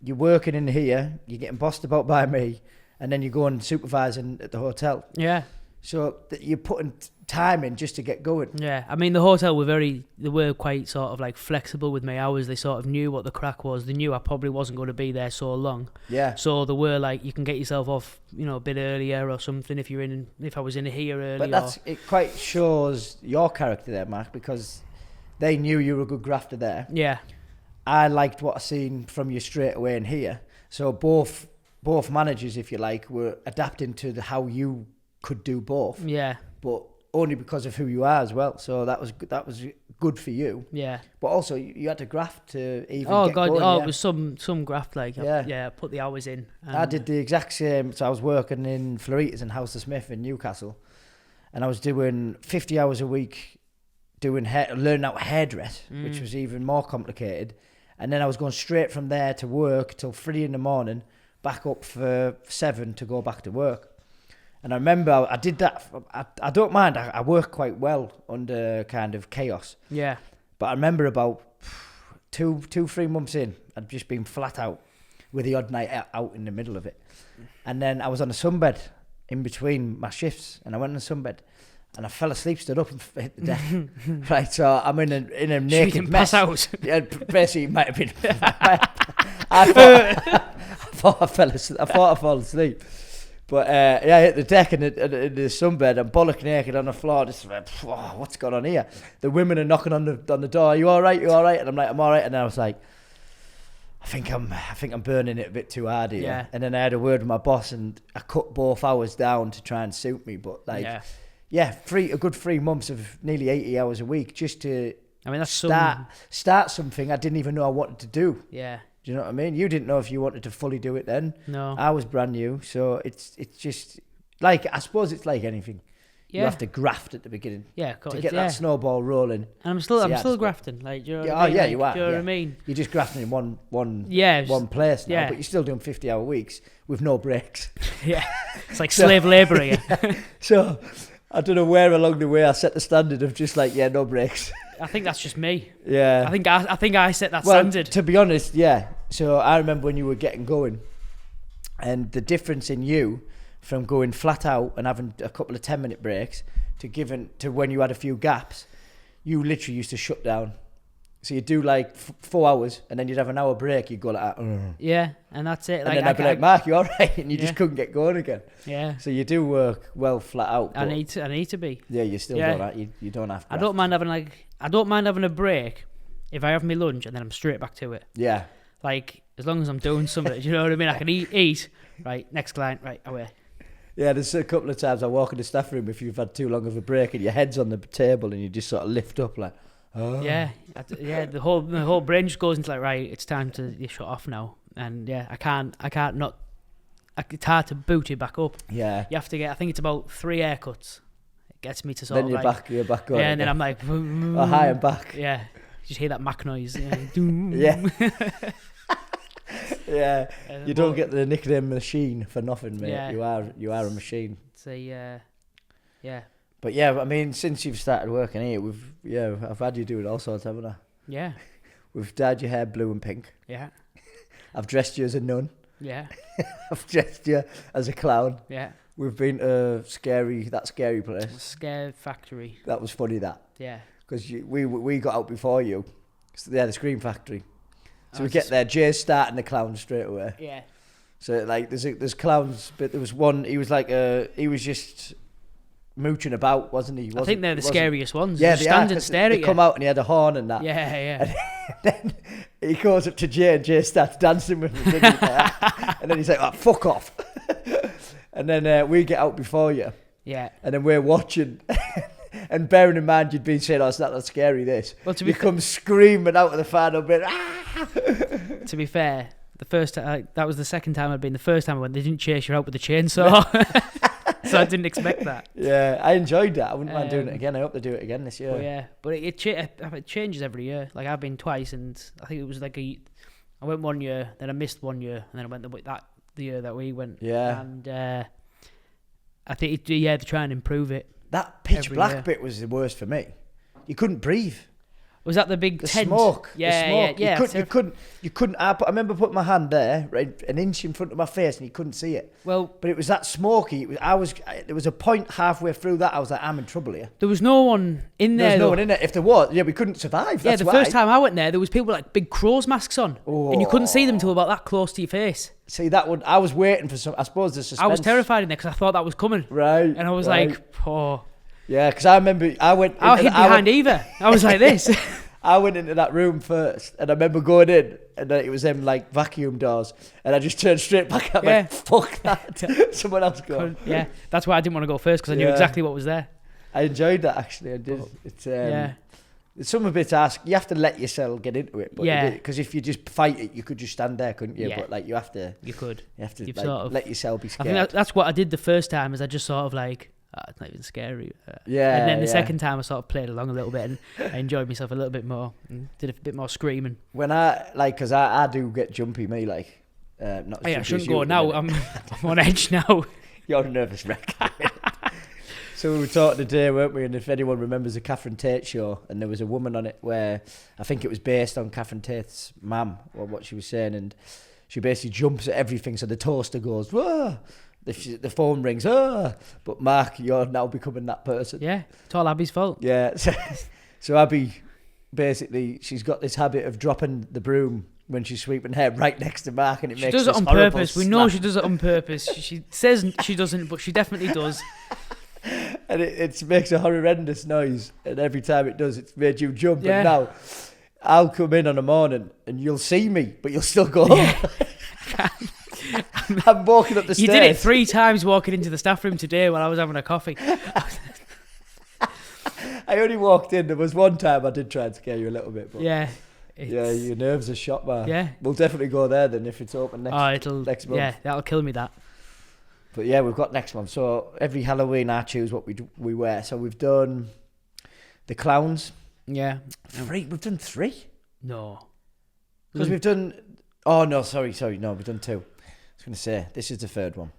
you're working in here, you're getting bossed about by me, and then you're going supervising at the hotel. Yeah. So you're putting time in just to get going. Yeah, I mean the hotel they were quite sort of like flexible with my hours. They sort of knew what the crack was. They knew I probably wasn't going to be there so long. Yeah. So they were like, you can get yourself off, a bit earlier or something if I was in here early. But it quite shows your character there, Mark, because they knew you were a good grafter there. Yeah. I liked what I seen from you straight away in here. So both managers, if you like, were adapting to how you could do both. Yeah. But only because of who you are as well. So that was good for you. Yeah. But also you had to graft to even get going. It was some graft, like I put the hours in. I did the exact same. So I was working in Floritas and House of Smith in Newcastle, and I was doing 50 hours a week learning how to hairdress, which was even more complicated. And then I was going straight from there to work till 3 a.m, back up for 7 to go back to work. And I remember I did that. I don't mind. I work quite well under kind of chaos. Yeah. But I remember about 3 months in, I'd just been flat out with the odd night out in the middle of it. And then I was on a sunbed in between my shifts, and I went on a sunbed, and I fell asleep, stood up, and hit the deck. Right, so I'm in a naked mess. Pass out. Yeah, basically, it might have been. I thought I fell asleep. But I hit the deck in the sunbed. I'm bollock naked on the floor. Just what's going on here? The women are knocking on the door. Are you all right? You all right? And I'm like, I'm all right. And then I was like, I think I'm burning it a bit too hard here. Yeah. And then I had a word with my boss, and I cut both hours down to try and suit me. But a good 3 months of nearly 80 hours a week just to that's start something I didn't even know I wanted to do. Yeah. Do you know what I mean? You didn't know if you wanted to fully do it then. No. I was brand new, so it's just like, I suppose it's like anything. you have to graft at the beginning. Yeah, to get that snowball rolling. And I'm still grafting. Like, do you know what I mean? You are. Do you know what I mean? You're just grafting in one place now, but you're still doing 50-hour weeks with no breaks. Yeah, it's like slave labour here. So I don't know where along the way I set the standard of just like no breaks. I think that's just me. Yeah, I think I set that standard. To be honest, yeah. So I remember when you were getting going, and the difference in you from going flat out and having a couple of 10-minute breaks to when you had a few gaps, you literally used to shut down. So you'd do like 4 hours and then you'd have an hour break. You'd go like that. Yeah, and that's it. And then I'd be like, Mark, you all right? And you just couldn't get going again. Yeah. So you do work well flat out. I need to be. Yeah, you still don't have, you don't have to. I don't mind having a break if I have my lunch and then I'm straight back to it. Yeah. Like, as long as I'm doing something, do you know what I mean? I can eat, right, next client, right, away. Yeah, there's a couple of times I walk in the staff room if you've had too long of a break and your head's on the table and you just sort of lift up like, oh. Yeah, the whole brain just goes into like, right, it's time to shut off now. And yeah, I can't not. It's hard to boot it back up. Yeah, you have to get. I think it's about 3 haircuts. It gets me to then you're back on. Yeah, and then I'm like, oh, hi, I'm back. Yeah, you just hear that Mac noise. Yeah. Yeah. Yeah, you don't get the nickname machine for nothing, mate. Yeah. You are a machine. Yeah. But yeah, I mean, since you've started working here, I've had you doing all sorts, haven't I? Yeah. We've dyed your hair blue and pink. Yeah. I've dressed you as a nun. Yeah. I've dressed you as a clown. Yeah. We've been to that scary place. Scare Factory. That was funny, that. Yeah. Because we got out before you. So they had a Scream Factory. So we get there, Jay's starting the clown straight away. Yeah. So like there's clowns, but there was one, he was just mooching about, wasn't he? I think they're the scariest ones. Yeah, they stand and stare at you. They come out and he had a horn and that. Yeah. And then he goes up to Jay and Jay starts dancing with him. And then he's like, oh, fuck off. And then we get out before you. Yeah. And then we're watching. And bearing in mind you'd been saying, oh, it's not that scary, this. Well, you come screaming out of the final bit. To be fair, the first time, that was the second time I'd been. The first time I went, they didn't chase you out with a chainsaw. So I didn't expect that. Yeah, I enjoyed that. I wouldn't mind doing it again. I hope they do it again this year. Well, yeah, but it changes every year. Like, I've been twice, and I think it was like I went 1 year, then I missed 1 year, and then I went the year that we went. Yeah. And I think, they're trying to improve it. That pitch black bit was the worst for me. You couldn't breathe. Was that the big tent? Smoke. Yeah. You couldn't. I remember putting my hand there, right, an inch in front of my face, and you couldn't see it. Well, but it was that smoky. There was a point halfway through that I was like, I'm in trouble here. There was no one in there. There was no one in there. If there was, we couldn't survive. Yeah, first time I went there was people with like big crow's masks on, and you couldn't see them until about that close to your face. See, I was waiting for some. I suppose the suspense. I was terrified in there because I thought that was coming. Right. And I was like, oh. Yeah, because I remember I hid behind Eva. I was like this. I went into that room first, and I remember going in, and it was them like vacuum doors, and I just turned straight back up. Like, fuck that. Someone else go. Yeah, that's why I didn't want to go first, because I knew exactly what was there. I enjoyed that, actually. I did. It's some of it to ask. You have to let yourself get into it. But because if you just fight it, you could just stand there, couldn't you? Yeah. But like you have to. You could. You have to let yourself be scared. I think that's what I did the first time. Is I just sort of like. It's not even scary. Yeah. And then the second time I sort of played along a little bit and I enjoyed myself a little bit more and did a bit more screaming. When because I do get jumpy, me, like, not as I shouldn't go now. I'm on edge now. You're a nervous wreck. So we were talking today, weren't we? And if anyone remembers the Catherine Tate show, and there was a woman on it where I think it was based on Catherine Tate's mum or what she was saying, and she basically jumps at everything. So the toaster goes, whoa. The phone rings, but Mark, you're now becoming that person. Yeah, it's all Abby's fault. Yeah, so Abby, basically, she's got this habit of dropping the broom when she's sweeping hair right next to Mark, and it makes does it on purpose. We know she does it on purpose. She says she doesn't, but she definitely does. And it makes a horrendous noise, and every time it does, it's made you jump. Yeah. And now, I'll come in on a morning, and you'll see me, but you'll still go home. I'm walking up the stairs. You did it 3 times walking into the staff room today while I was having a coffee. I only walked in. There was one time I did try and scare you a little bit. But yeah. Your nerves are shot, man. Yeah. We'll definitely go there then if it's open next month. Yeah, that'll kill me, that. But yeah, we've got next one. So every Halloween I choose what we wear. So we've done the clowns. Yeah. 3. We've done 3. No. Because we've done... Oh, no, sorry. No, we've done 2. I was going to say, this is the 3rd one.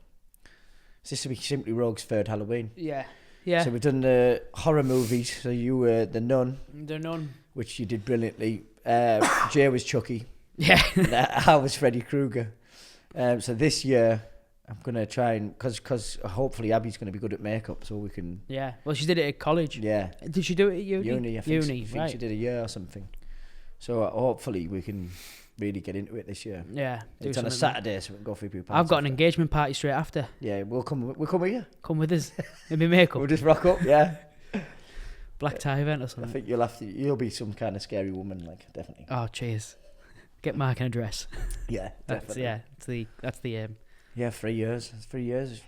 So this will be Simply Rogue's 3rd Halloween. Yeah. Yeah. So we've done the horror movies. So you were the Nun. The Nun. Which you did brilliantly. Jay was Chucky. Yeah. I was Freddy Krueger. So this year... I'm going to try and... Because hopefully Abby's going to be good at makeup so we can... Yeah. Well, she did it at college. Yeah. Did she do it at uni? Uni, I think right. she did a year or something. So hopefully we can really get into it this year. Yeah. It's on a Saturday so we can go for a few parties. I've got an engagement party straight after. Yeah, we'll come with you. Come with us. Maybe makeup. We'll just rock up, yeah. Black tie event or something. I think you'll be some kind of scary woman, like, definitely. Oh, cheers. Get Mark in a dress. Yeah, definitely. That's the aim. Yeah, 3 years. It's 3 years.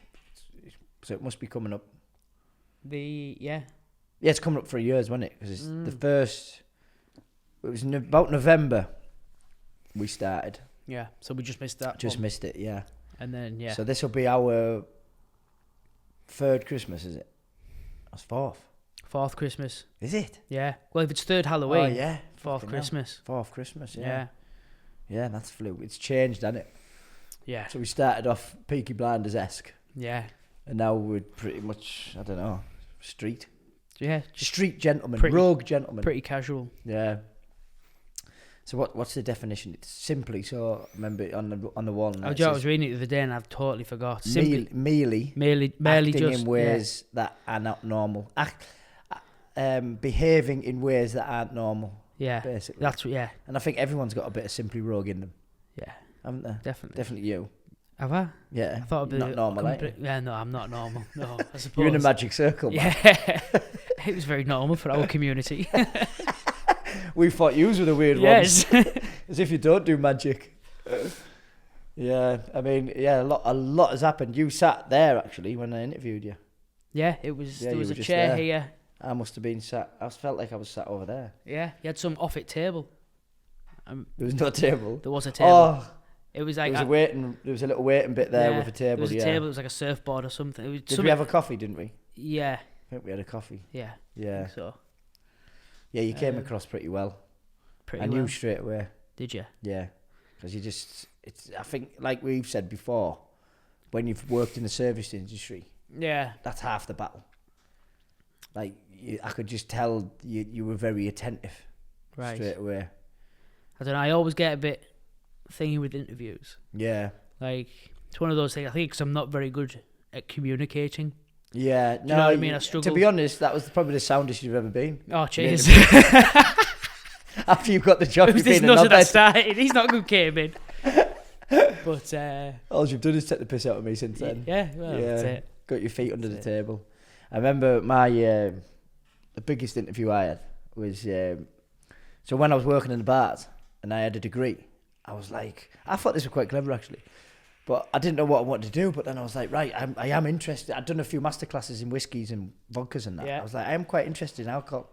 So it must be coming up. Yeah, it's coming up 3 years, wasn't it? Because it's the first... It was about November we started. Yeah, so we just missed that. Just missed it, yeah. And then, yeah. So this will be our 3rd Christmas, is it? That's 4th. 4th Christmas. Is it? Yeah. Well, if it's 3rd Halloween. Oh, yeah. 4th Christmas. 4th Christmas, yeah. Yeah. Yeah, that's flu. It's changed, hasn't it? Yeah. So we started off Peaky Blinders-esque. Yeah. And now we're pretty much, I don't know, street. Yeah. Street gentlemen, rogue gentlemen. Pretty casual. Yeah. So what's the definition? It's simply, so remember on the wall. I was reading it the other day and I've totally forgot. Merely acting just, in ways that are not normal. Behaving in ways that aren't normal. Yeah. Basically. Yeah. And I think everyone's got a bit of simply rogue in them. Yeah. Haven't they? Definitely you. Have I? Yeah. I thought I'd be not normal, eh? Yeah, no, I'm not normal. No, I suppose. You're in a magic circle, man. Yeah. It was very normal for our community. We thought you were the weird ones. As if you don't do magic. Yeah, I mean, yeah, a lot has happened. You sat there, actually, when I interviewed you. Yeah, it was. Yeah, there was a chair there. here. I must have been sat... I felt like I was sat over there. Yeah, you had some off-it table. There was no table? There was a table. Oh, it was like... There was a little waiting bit there with a table, there was a table, it was like a surfboard or something. Did we have a coffee, didn't we? Yeah. I think we had a coffee. Yeah. Yeah. I think so. Yeah, you came across pretty well. I knew straight away. Did you? Yeah. Because you just... I think, like we've said before, when you've worked in the service industry... Yeah. That's half the battle. Like, I could just tell you were very attentive straight away. I don't know, I always get a bit thingy with interviews. Yeah. Like, it's one of those things, I think, because I'm not very good at communicating. Yeah. Do you know what I mean? I struggle. To be honest, that was probably the soundest you've ever been. Oh, cheers. After you've got the job, you've been another that started. He's not good, came in. But all you've done is take the piss out of me since then. Yeah, well, that's it. Got your feet under the table. I remember the biggest interview I had was so when I was working in the bars and I had a degree, I was like, I thought this was quite clever actually, but I didn't know what I wanted to do. But then I was like, right, I am interested. I'd done a few masterclasses in whiskies and vodkas and that. Yeah. I was like, I am quite interested in alcohol.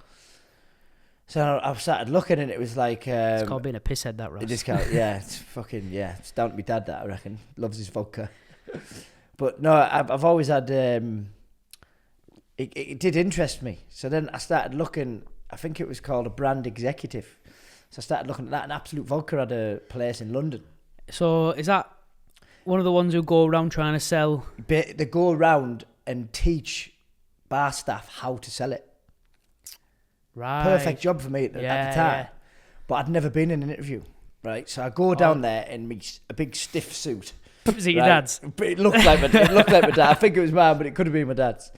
So I started looking, and it was like... it's called being a pisshead, that, Ross. It is called, yeah, it's fucking, yeah. It's down to my dad, that, I reckon. Loves his vodka. But no, I've always had... It did interest me. So then I started looking, I think it was called a brand executive. So I started looking at that, and Absolute Vodka had a place in London. So is that one of the ones who go around trying to sell? They go around and teach bar staff how to sell it. Right. Perfect job for me at the time. Yeah. But I'd never been in an interview, right? So I go down there in a big stiff suit. Was it your dad's? It looked like my dad. I think it was mine, but it could have been my dad's.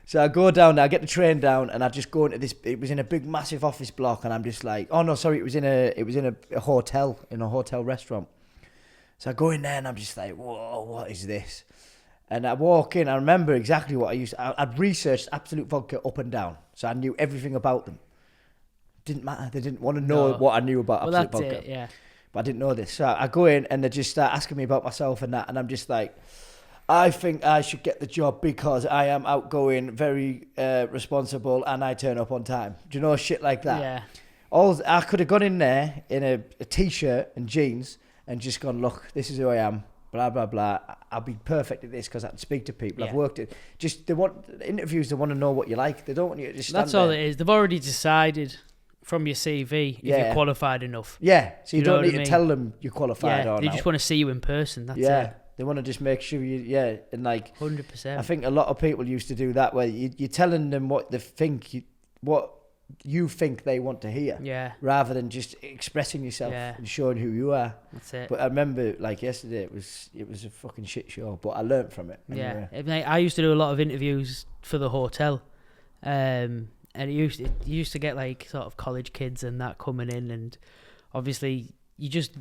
So I go down there, I get the train down, and I just go into this. It was in a big, massive office block, and I'm just like, oh no, sorry, it was in a hotel, in a hotel restaurant. So I go in there, and I'm just like, whoa, what is this? And I walk in, I remember exactly what I used. I'd researched Absolute Vodka up and down, so I knew everything about them. Didn't matter. They didn't want to know what I knew about Absolute Vodka. It, yeah. But I didn't know this. So I go in, and they just start asking me about myself and that, and I'm just like, I think I should get the job because I am outgoing, very responsible, and I turn up on time. Do you know, shit like that? Yeah. I could have gone in there in a t-shirt and jeans and just gone, look, this is who I am. blah blah blah. I'll be perfect at this because I can speak to people. Yeah. I've worked it. Just they want interviews. They want to know what you like. They don't want you to just stand That's all there. it is. They've already decided from your CV if you're qualified enough. Yeah, so you don't need to tell them you're qualified or not. They just want to see you in person. That's it. They want to just make sure you, and like 100%. I think a lot of people used to do that where you're telling them what they think, what you think they want to hear. Yeah. Rather than just expressing yourself and showing who you are. That's it. But I remember like yesterday, it was a fucking shit show, but I learnt from it. Anyway. Yeah. I used to do a lot of interviews for the hotel. And it used to get like sort of college kids and that coming in, and obviously you just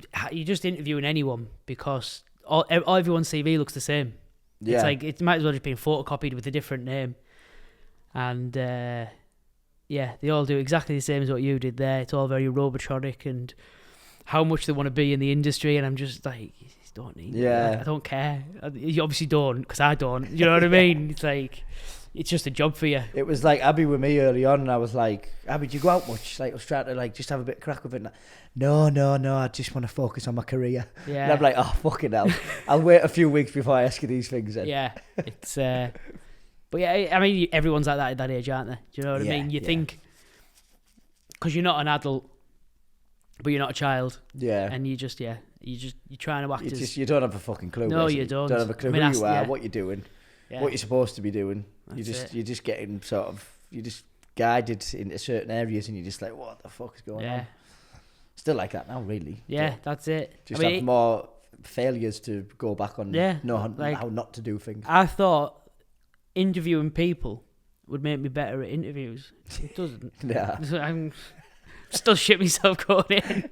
interviewing anyone because everyone's CV looks the same. Yeah. It's like it might as well just be photocopied with a different name, and they all do exactly the same as what you did there. It's all very robotronic and how much they want to be in the industry, and I'm just like, you don't need. Yeah. I don't care. You obviously don't, because I don't. You know what I mean? It's like. It's just a job for you. It was like Abby with me early on, and I was like, Abby, do you go out much? Like, I was trying to like just have a bit of crack with it. No, I just want to focus on my career. Yeah. And I'm like, oh, fucking hell. I'll wait a few weeks before I ask you these things then. Yeah. It's, but yeah, I mean, everyone's like that at that age, aren't they? Do you know what I mean? You think, because you're not an adult, but you're not a child. Yeah. And you're trying to act as... You don't have a fucking clue. No, you don't. You don't have a clue who you are, what you're doing. Yeah. What you're supposed to be doing. You're just getting you're just guided into certain areas, and you're just like, what the fuck is going on? Still like that now, really. Yeah, that's it. Just have more failures to go back on. Yeah, how not to do things. I thought interviewing people would make me better at interviews. It doesn't. Yeah. I'm still shit myself going in.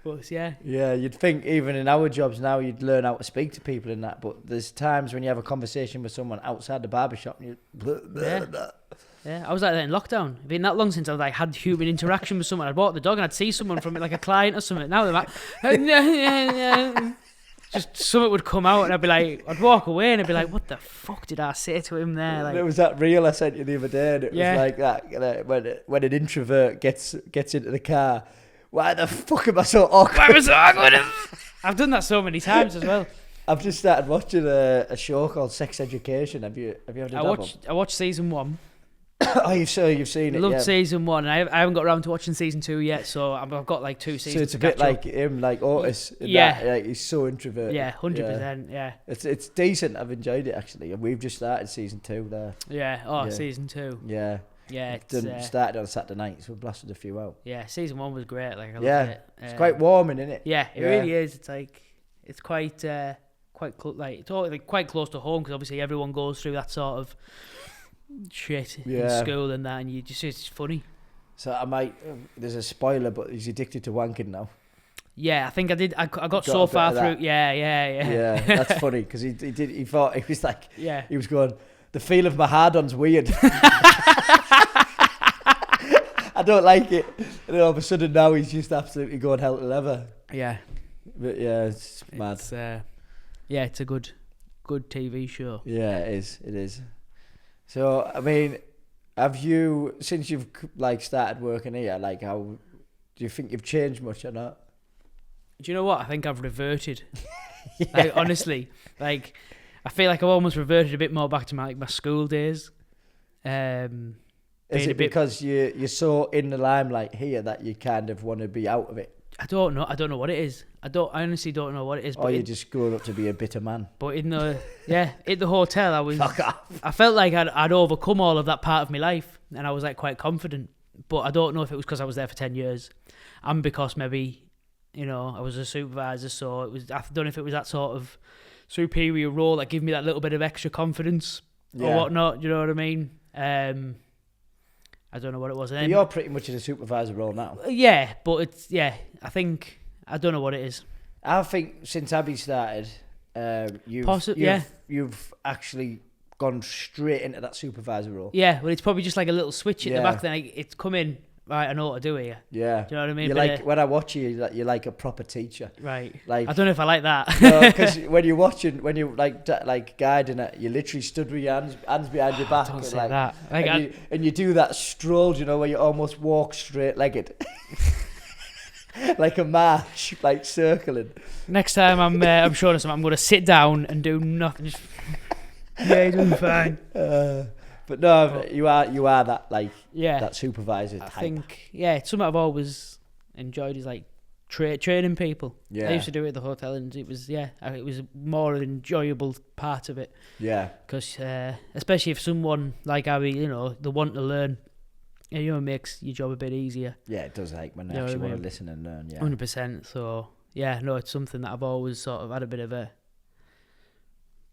But yeah, you'd think even in our jobs now you'd learn how to speak to people in that, but there's times when you have a conversation with someone outside the barbershop and you I was like that in lockdown. It's been that long since I've like had human interaction with someone. I'd walk the dog and I'd see someone from like a client or something. Now they're like just something would come out and I'd walk away and I'd be like, what the fuck did I say to him there? Like, there was that reel I sent you the other day, and it was like that when an introvert gets into the car. Why the fuck am I so awkward? Why am I so awkward? I've done that so many times as well. I've just started watching a show called Sex Education. Have you ever done that? I watched season 1. Oh, you've seen it? I loved season 1, and I haven't got around to watching season 2 yet. So I've got like 2 seasons. So it's a bit like him, like Otis. Like, he's so introverted. Yeah, 100%. Yeah. It's decent. I've enjoyed it actually, and we've just started season 2 there. Yeah. Season 2. Yeah. Yeah, it's started on Saturday night, so we blasted a few out. Yeah, season 1 was great. Like I loved it. It's quite warming, isn't it? Yeah, it really is. It's like it's quite it's all like quite close to home because obviously everyone goes through that sort of shit in school and that, and it's funny. So I might. There's a spoiler, but he's addicted to wanking now. Yeah, I think I did. I got so far through. Yeah. Yeah, that's funny because he thought he was like. Yeah. He was going. The feel of my hard-on's weird. I don't like it. And then all of a sudden now he's just absolutely going hell to leather. Yeah. But yeah, it's mad. It's a good TV show. Yeah, it is. So, I mean, have you, since you've like started working here, like how, do you think you've changed much or not? Do you know what? I think I've reverted. Like, honestly, like, I feel like I've almost reverted a bit more back to my school days. Is it because you're so in the limelight here that you kind of want to be out of it? I don't know. I don't know what it is. I honestly don't know what it is. Or you're just growing up to be a bitter man. But in the hotel, I was. Fuck off. I felt like I'd overcome all of that part of my life, and I was like quite confident. But I don't know if it was because I was there for 10 years, and because maybe, I was a supervisor, so it was. I don't know if it was that sort of superior role that gave me that little bit of extra confidence or whatnot. Do you know what I mean? I don't know what it was. But you're pretty much in a supervisor role now. Yeah, but it's I think I don't know what it is. I think since Abby started, you've actually gone straight into that supervisor role. Yeah, well, it's probably just like a little switch at the back. Then it's come in. Right, I know what to do here. Yeah. Do you know what I mean? You're like, when I watch you, you're like a proper teacher. Right. Like, I don't know if I like that. No, because when you're like guiding it, you literally stood with your hands behind your back. Don't say that. And you do that stroll, where you almost walk straight-legged. like a march, like circling. Next time I'm showing us, I'm going to sit down and do nothing. Just, yeah, you're doing fine. But no, you are that like that supervisor type. I think it's something I've always enjoyed is like training people. I used to do it at the hotel, and it was more an enjoyable part of it. Yeah, because especially if someone like Abby, they want to learn. It makes your job a bit easier. Yeah, it does. Like when they actually want to listen and learn. Yeah, 100%. So it's something that I've always sort of had a bit of a.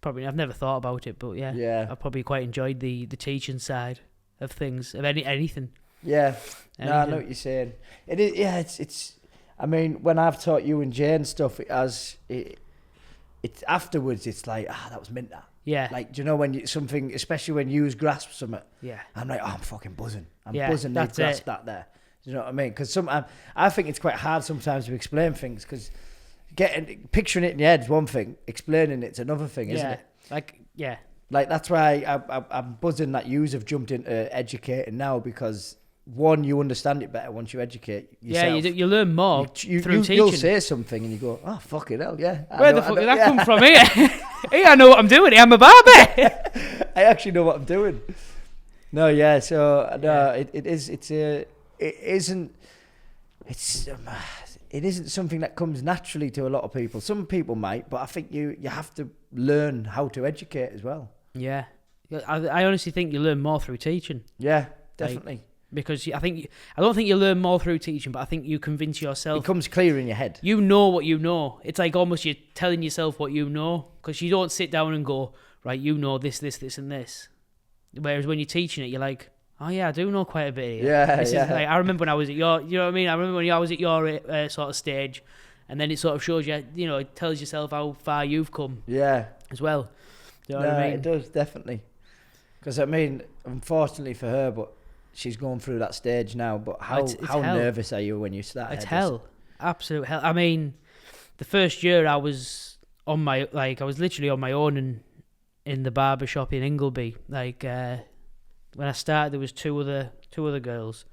Probably I've never thought about it, but I've probably quite enjoyed the teaching side of things, of anything. Yeah, anything. No, I know what you're saying. It is. Yeah, it's. I mean, when I've taught you and Jane stuff, it's afterwards. It's like that was mint. That. Yeah. Like, do you know when something, especially when you grasp something? Yeah. I'm like, I'm fucking buzzing. I'm buzzing. They grasp that there. Do you know what I mean? Because I think it's quite hard sometimes to explain things because. Picturing it in your head is one thing, explaining it's another thing, isn't it? Like that's why I'm buzzing that yous have jumped into educating now because one, you understand it better once you educate yourself. Yeah, you learn more through teaching. You'll say something and you go, oh fucking hell, yeah. Where the fuck did that come from here? Hey, I know what I'm doing. I'm a barber. I actually know what I'm doing. No, yeah. So no, it isn't something that comes naturally to a lot of people. Some people might, but I think you have to learn how to educate as well. Yeah. I honestly think you learn more through teaching. Yeah, definitely. Because I don't think you learn more through teaching, but I think you convince yourself. It comes clear in your head. You know what you know. It's like almost you're telling yourself what you know, because you don't sit down and go, right, you know this, and this. Whereas when you're teaching it, you're like, oh yeah, I do know quite a bit here. Yeah, Is like, I remember when I was at your, you know what I mean? I remember when I was at your sort of stage, and then it sort of shows you, it tells yourself how far you've come. Yeah. As well. You know what I mean? It does, definitely. Because I mean, unfortunately for her, but she's going through that stage now. But how nervous are you when you start? It's hell, absolute hell. I mean, the first year I was literally on my own in the barber shop in Ingleby. Like when I started, there was two other girls.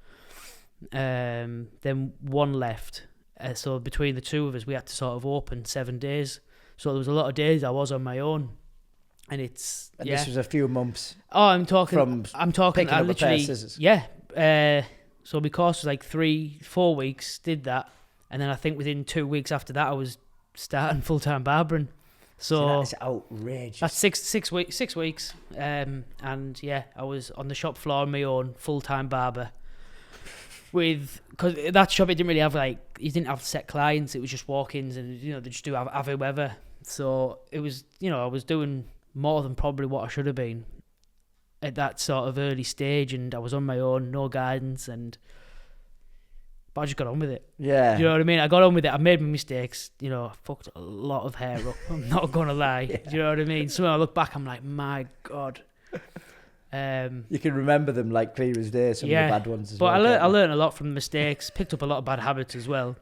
Then one left. So between the two of us, we had to sort of open 7 days. So there was a lot of days I was on my own. And this was a few months. Oh, I'm talking. Picking up a pair of scissors. Yeah. So my course was like 3-4 weeks. Did that, and then I think within 2 weeks after that, I was starting full-time barbering. So that's outrageous. That's six weeks. And yeah, I was on the shop floor on my own, full-time barber. Because that shop, it didn't really have you didn't have set clients. It was just walk-ins, and they just do have whoever. So it was, I was doing more than probably what I should have been at that sort of early stage, and I was on my own, no guidance, but I just got on with it. Yeah. Do you know what I mean? I got on with it. I made my mistakes. I fucked a lot of hair up. I'm not going to lie. Yeah. Do you know what I mean? So when I look back, I'm like, my God. You can remember them like clear as day, some of the bad ones as well. But I learned a lot from the mistakes, picked up a lot of bad habits as well,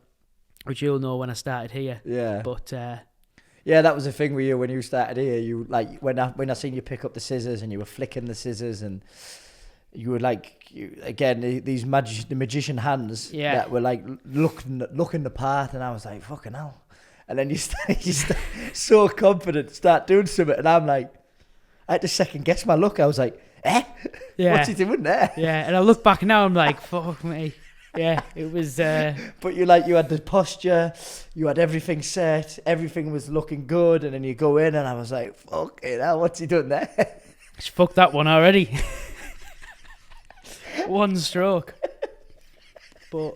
which you'll know when I started here. Yeah. But yeah, that was the thing with you when you started here. You when I seen you pick up the scissors and you were flicking the scissors and you were these the magician hands that were like looking the part, and I was like, fucking hell. And then you start so confident, start doing something, and I'm like, I had to second guess my look. I was like, yeah, what's he doing there? Yeah, and I look back now, I'm like, fuck me. Yeah, it was. But you had the posture, you had everything set, everything was looking good, and then you go in, and I was like, fucking hell, what's he doing there? Just fucked that one already. One stroke. But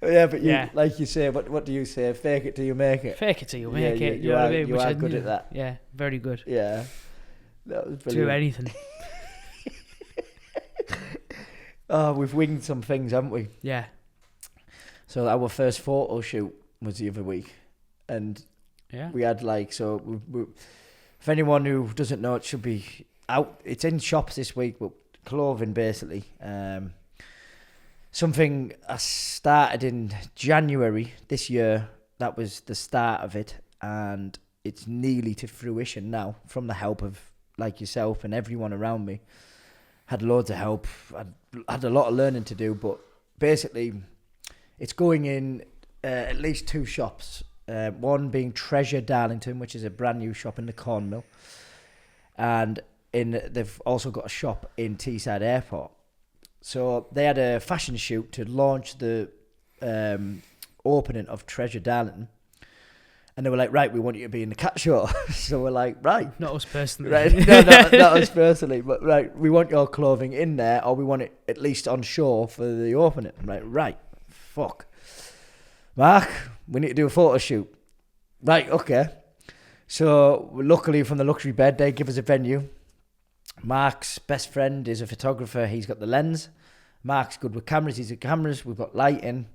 yeah, but like you say, what do you say? Fake it till you make it. Fake it till you make it. You know what I mean? You are good at that. Yeah, very good. Yeah, that was brilliant. Do anything. Oh, we've winged some things, haven't we? Yeah. So our first photo shoot was the other week, and we had if anyone who doesn't know, it should be out. It's in shops this week, but clothing basically. Something I started in January this year. That was the start of it, and it's nearly to fruition now from the help of yourself and everyone around me. Had loads of help. I had a lot of learning to do, but basically It's going in at least 2 shops. One being Treasure Darlington, which is a brand new shop in the Cornmill, and they've also got a shop in Teesside Airport. So they had a fashion shoot to launch the opening of Treasure Darlington. And they were like, right, we want you to be in the cat show. So we're like, right. Not us personally. Right. No, not us personally. But right, we want your clothing in there, or we want it at least on show for the opening. I'm like, right, fuck. Mark, we need to do a photo shoot. Right, okay. So luckily from the Luxury Bed, they give us a venue. Mark's best friend is a photographer. He's got the lens. Mark's good with cameras. He's at cameras. We've got lighting.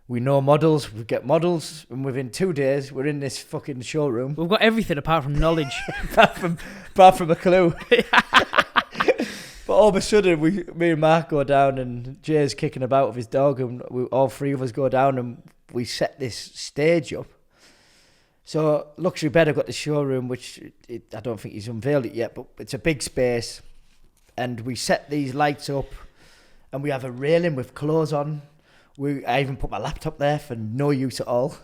We know models, we get models, and within 2 days, we're in this fucking showroom. We've got everything apart from knowledge. apart from a clue. But all of a sudden, me and Mark go down, and Jay's kicking about with his dog, and all 3 of us go down, and we set this stage up. So Luxury Bed have got the showroom, which I don't think he's unveiled it yet, but it's a big space, and we set these lights up, and we have a railing with clothes on. I even put my laptop there for no use at all.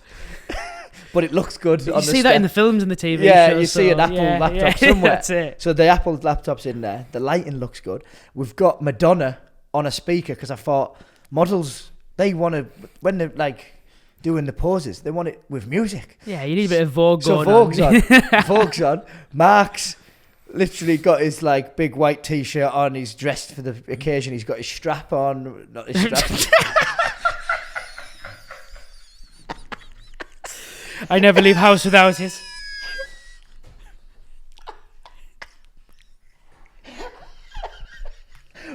But it looks good. You see that in the films and the TV shows. Yeah, you see an Apple laptop somewhere. That's it. So the Apple laptop's in there. The lighting looks good. We've got Madonna on a speaker because I thought models, they want to, when they're like doing the poses, they want it with music. Yeah, you need a bit of Vogue going on. So Vogue's on. Vogue's on. Mark's literally got his like big white t-shirt on. He's dressed for the occasion. He's got his strap on. Not his strap. I never leave house without it.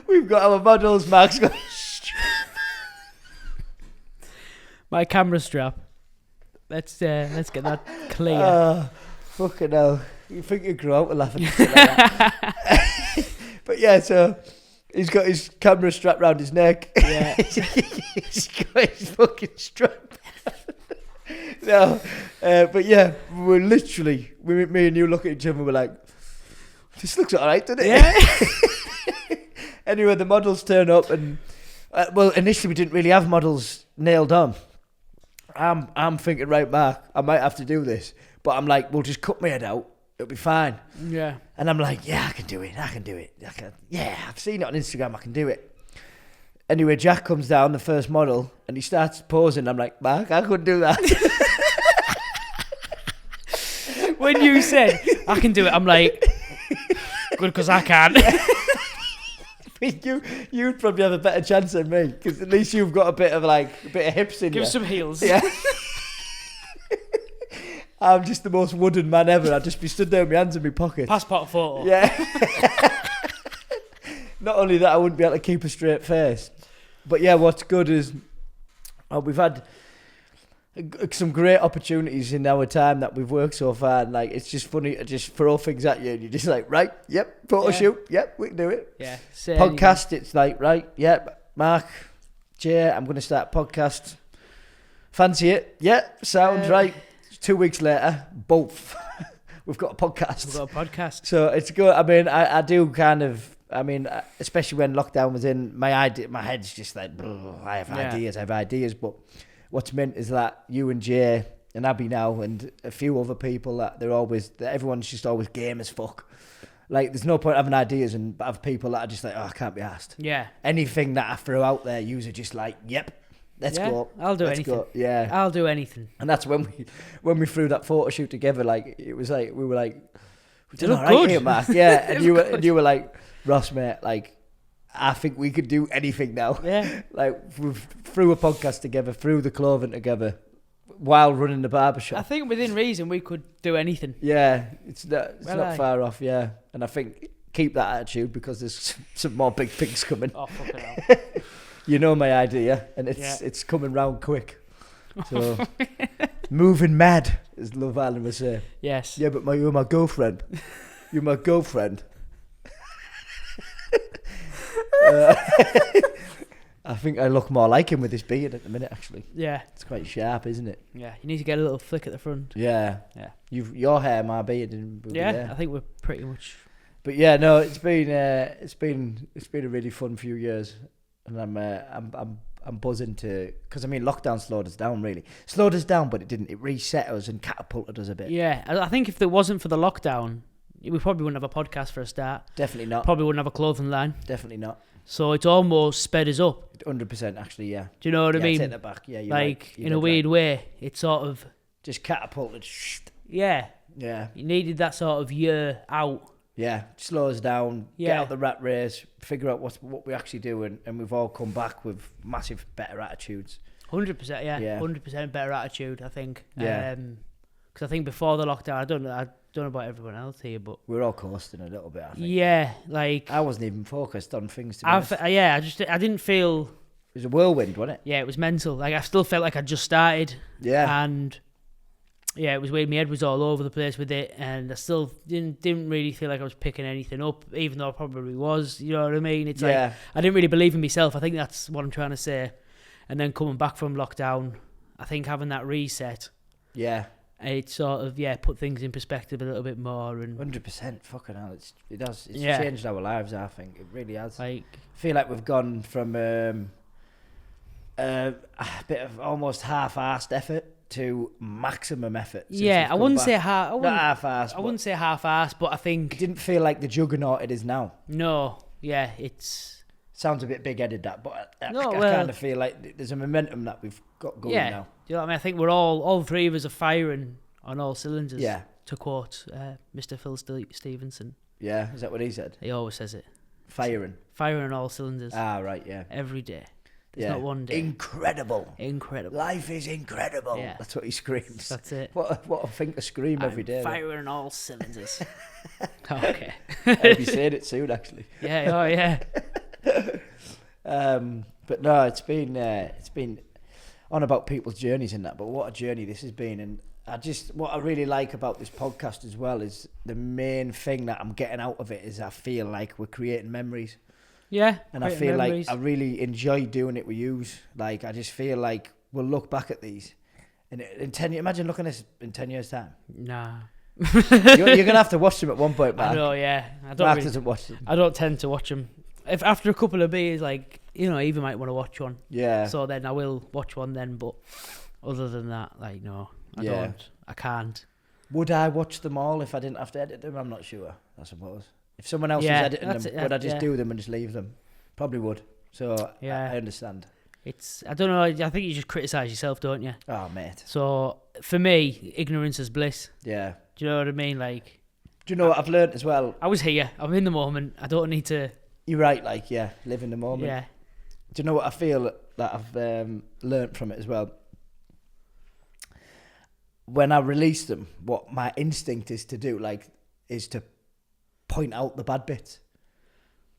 We've got our models. Mark's got my camera strap. Let's get that clear. Fucking hell. You think you'd grow out with laughing at like that. But yeah, so he's got his camera strapped around his neck. Yeah. He's got his fucking strap. No, but yeah, we're literally, me and you look at each other and we're like, this looks alright, doesn't it? Yeah. Anyway, the models turn up and, well, initially we didn't really have models nailed on. I'm thinking, right, Mark, I might have to do this. But I'm like, we'll just cut my head out. It'll be fine. Yeah. And I'm like, yeah, I can do it. Yeah, I've seen it on Instagram. I can do it. Anyway, Jack comes down, the first model, and he starts posing. I'm like, Mark, I couldn't do that. When you said, I can do it, I'm like, good, because I can't. You'd probably have a better chance than me, because at least you've got a bit of hips in you. Give some heels. Yeah. I'm just the most wooden man ever. I'd just be stood there with my hands in my pockets. Passport photo. Yeah. Not only that, I wouldn't be able to keep a straight face. But yeah, what's good is we've had some great opportunities in our time that we've worked so far. And like, it's just funny to just throw things at you. And you're just like, right, yep, photo shoot, yep, we can do it. Yeah. Podcast, it's like, right, yep, Mark, Jay, I'm going to start a podcast. Fancy it? Yeah, sounds right. 2 weeks later, both. We've got a podcast. So it's good. I mean, I do kind of, especially when lockdown was in, my head's just like, I have ideas. But what's meant is that you and Jay and Abby now and a few other people that everyone's just always game as fuck. Like, there's no point having ideas and have people that are just like, I can't be asked. Yeah. Anything that I throw out there, you are just like, yep. Let's go. I'll do anything. Go. Yeah, I'll do anything. And that's when we threw that photo shoot together. Like, it was like we were like, "You look good, here, Mark." Yeah, and you were like, "Ross, mate, like, I think we could do anything now." Yeah, like we threw a podcast together, threw the clothing together, while running the barbershop. I think within reason we could do anything. Yeah, it's not far off. Yeah, and I think keep that attitude because there's some more big things coming. Oh, fucking hell. You know my idea, and it's coming round quick. So, moving mad, as Love Island would say. Yes. Yeah, but you're my girlfriend. You're my girlfriend. I think I look more like him with this beard at the minute, actually. Yeah. It's quite sharp, isn't it? Yeah, you need to get a little flick at the front. Yeah. Yeah. Your hair, my beard. I think we're pretty much... But yeah, no, it's been a really fun few years. And I'm buzzing to, because I mean lockdown slowed us down really. Slowed us down, but it didn't. It reset us and catapulted us a bit. Yeah, I think if it wasn't for the lockdown, we probably wouldn't have a podcast for a start. Definitely not. Probably wouldn't have a clothing line. Definitely not. So it's almost sped us up. 100% actually, yeah. Do you know what I mean? Take that back. Yeah, you're like right. in a weird way, it sort of just catapulted. Yeah. Yeah. You needed that sort of year out. Yeah, slow us down, get out the rat race, figure out what we actually do, and we've all come back with massive better attitudes. 100%, yeah. 100% better attitude, I think. Yeah. Because I think before the lockdown, I don't know about everyone else here, but we're all coasting a little bit, I think. Yeah, like I wasn't even focused on things. To be honest. I didn't feel. It was a whirlwind, wasn't it? Yeah, it was mental. Like I still felt like I'd just started. Yeah. And yeah, it was weird. My head was all over the place with it, and I still didn't really feel like I was picking anything up, even though I probably was. You know what I mean? It's like I didn't really believe in myself. I think that's what I'm trying to say. And then coming back from lockdown, I think having that reset, it sort of put things in perspective a little bit more. And 100%, fucking hell, it does. It's changed our lives. I think it really has. Like, I feel like we've gone from a bit of almost half-assed effort to maximum effort. I wouldn't say half-assed. I wouldn't say half-assed, but I think it didn't feel like the juggernaut it is now. No, it's sounds a bit big-headed that, but I kind of feel like there's a momentum that we've got going now. Do you know what I mean? I think we're all three of us are firing on all cylinders. Yeah. To quote Mr. Phil Stevenson. Yeah, is that what he said? He always says it. Firing on all cylinders. Ah, right, yeah. Every day. There's not one day. Incredible. Life is incredible. Yeah. That's what he screams. That's it. What a thing to scream every day. Firing on all cylinders. Okay. I'll be saying it soon, actually. Yeah. Oh, yeah. But no, it's been on about people's journeys and that. But what a journey this has been, and what I really like about this podcast as well is the main thing that I'm getting out of it is I feel like we're creating memories. Yeah, and I feel like I really enjoy doing it with you. Like I just feel like we'll look back at these, and in 10 years, imagine looking at this in 10 years' time. Nah, you're gonna have to watch them at one point, Mark. I know, yeah. Mark doesn't watch them. I don't tend to watch them. If after a couple of beers, like Eva might want to watch one. Yeah. So then I will watch one then, but other than that, like no, I don't. I can't. Would I watch them all if I didn't have to edit them? I'm not sure. I suppose. If someone else was editing them, would I just do them and just leave them? Probably would. So I understand. I don't know. I think you just criticise yourself, don't you? Oh, mate. So for me, ignorance is bliss. Yeah. Do you know what I mean? Like. Do you know what I've learned as well? I was here. I'm in the moment. I don't need to. You're right. Like, live in the moment. Yeah. Do you know what I feel that I've learned from it as well? When I release them, what my instinct is to do, is to point out the bad bits.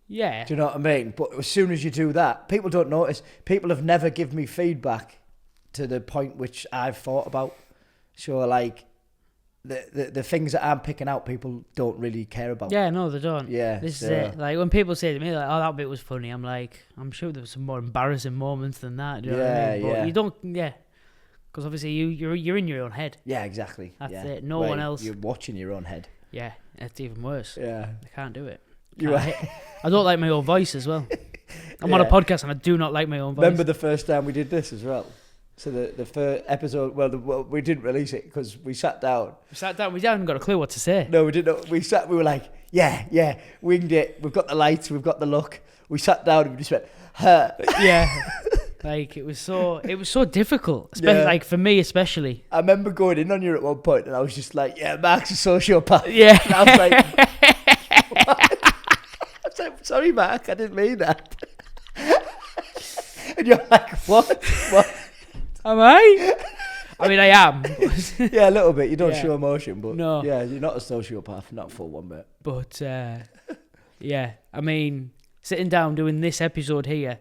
Yeah. Do you know what I mean? But as soon as you do that, people don't notice. People have never given me feedback to the point which I've thought about. So, like, the things that I'm picking out, people don't really care about. Yeah, no, they don't. Yeah. This is it. Like, when people say to me, like, oh, that bit was funny, I'm like, I'm sure there was some more embarrassing moments than that. Do you know what I mean? But you don't, because obviously you're in your own head. Yeah, exactly. That's it. No one else. You're watching your own head. Yeah, it's even worse. Yeah. I can't do it. I don't like my own voice as well. I'm on a podcast and I do not like my own voice. Remember the first time we did this as well? So the first episode, we didn't release it because we sat down. We hadn't got a clue what to say. No, we didn't. We were like, yeah, winged it. We've got the lights, we've got the look. We sat down and we just went, Yeah. Like it was so difficult, especially like for me especially. I remember going in on you at one point and I was just like, yeah, Mark's a sociopath. Yeah. And I was like, I was like, sorry, Mark, I didn't mean that. And you're like, what? Am I? I mean, I am. Yeah, a little bit. You don't show emotion, but no. Yeah, you're not a sociopath, not full one bit. But yeah, I mean, sitting down doing this episode here,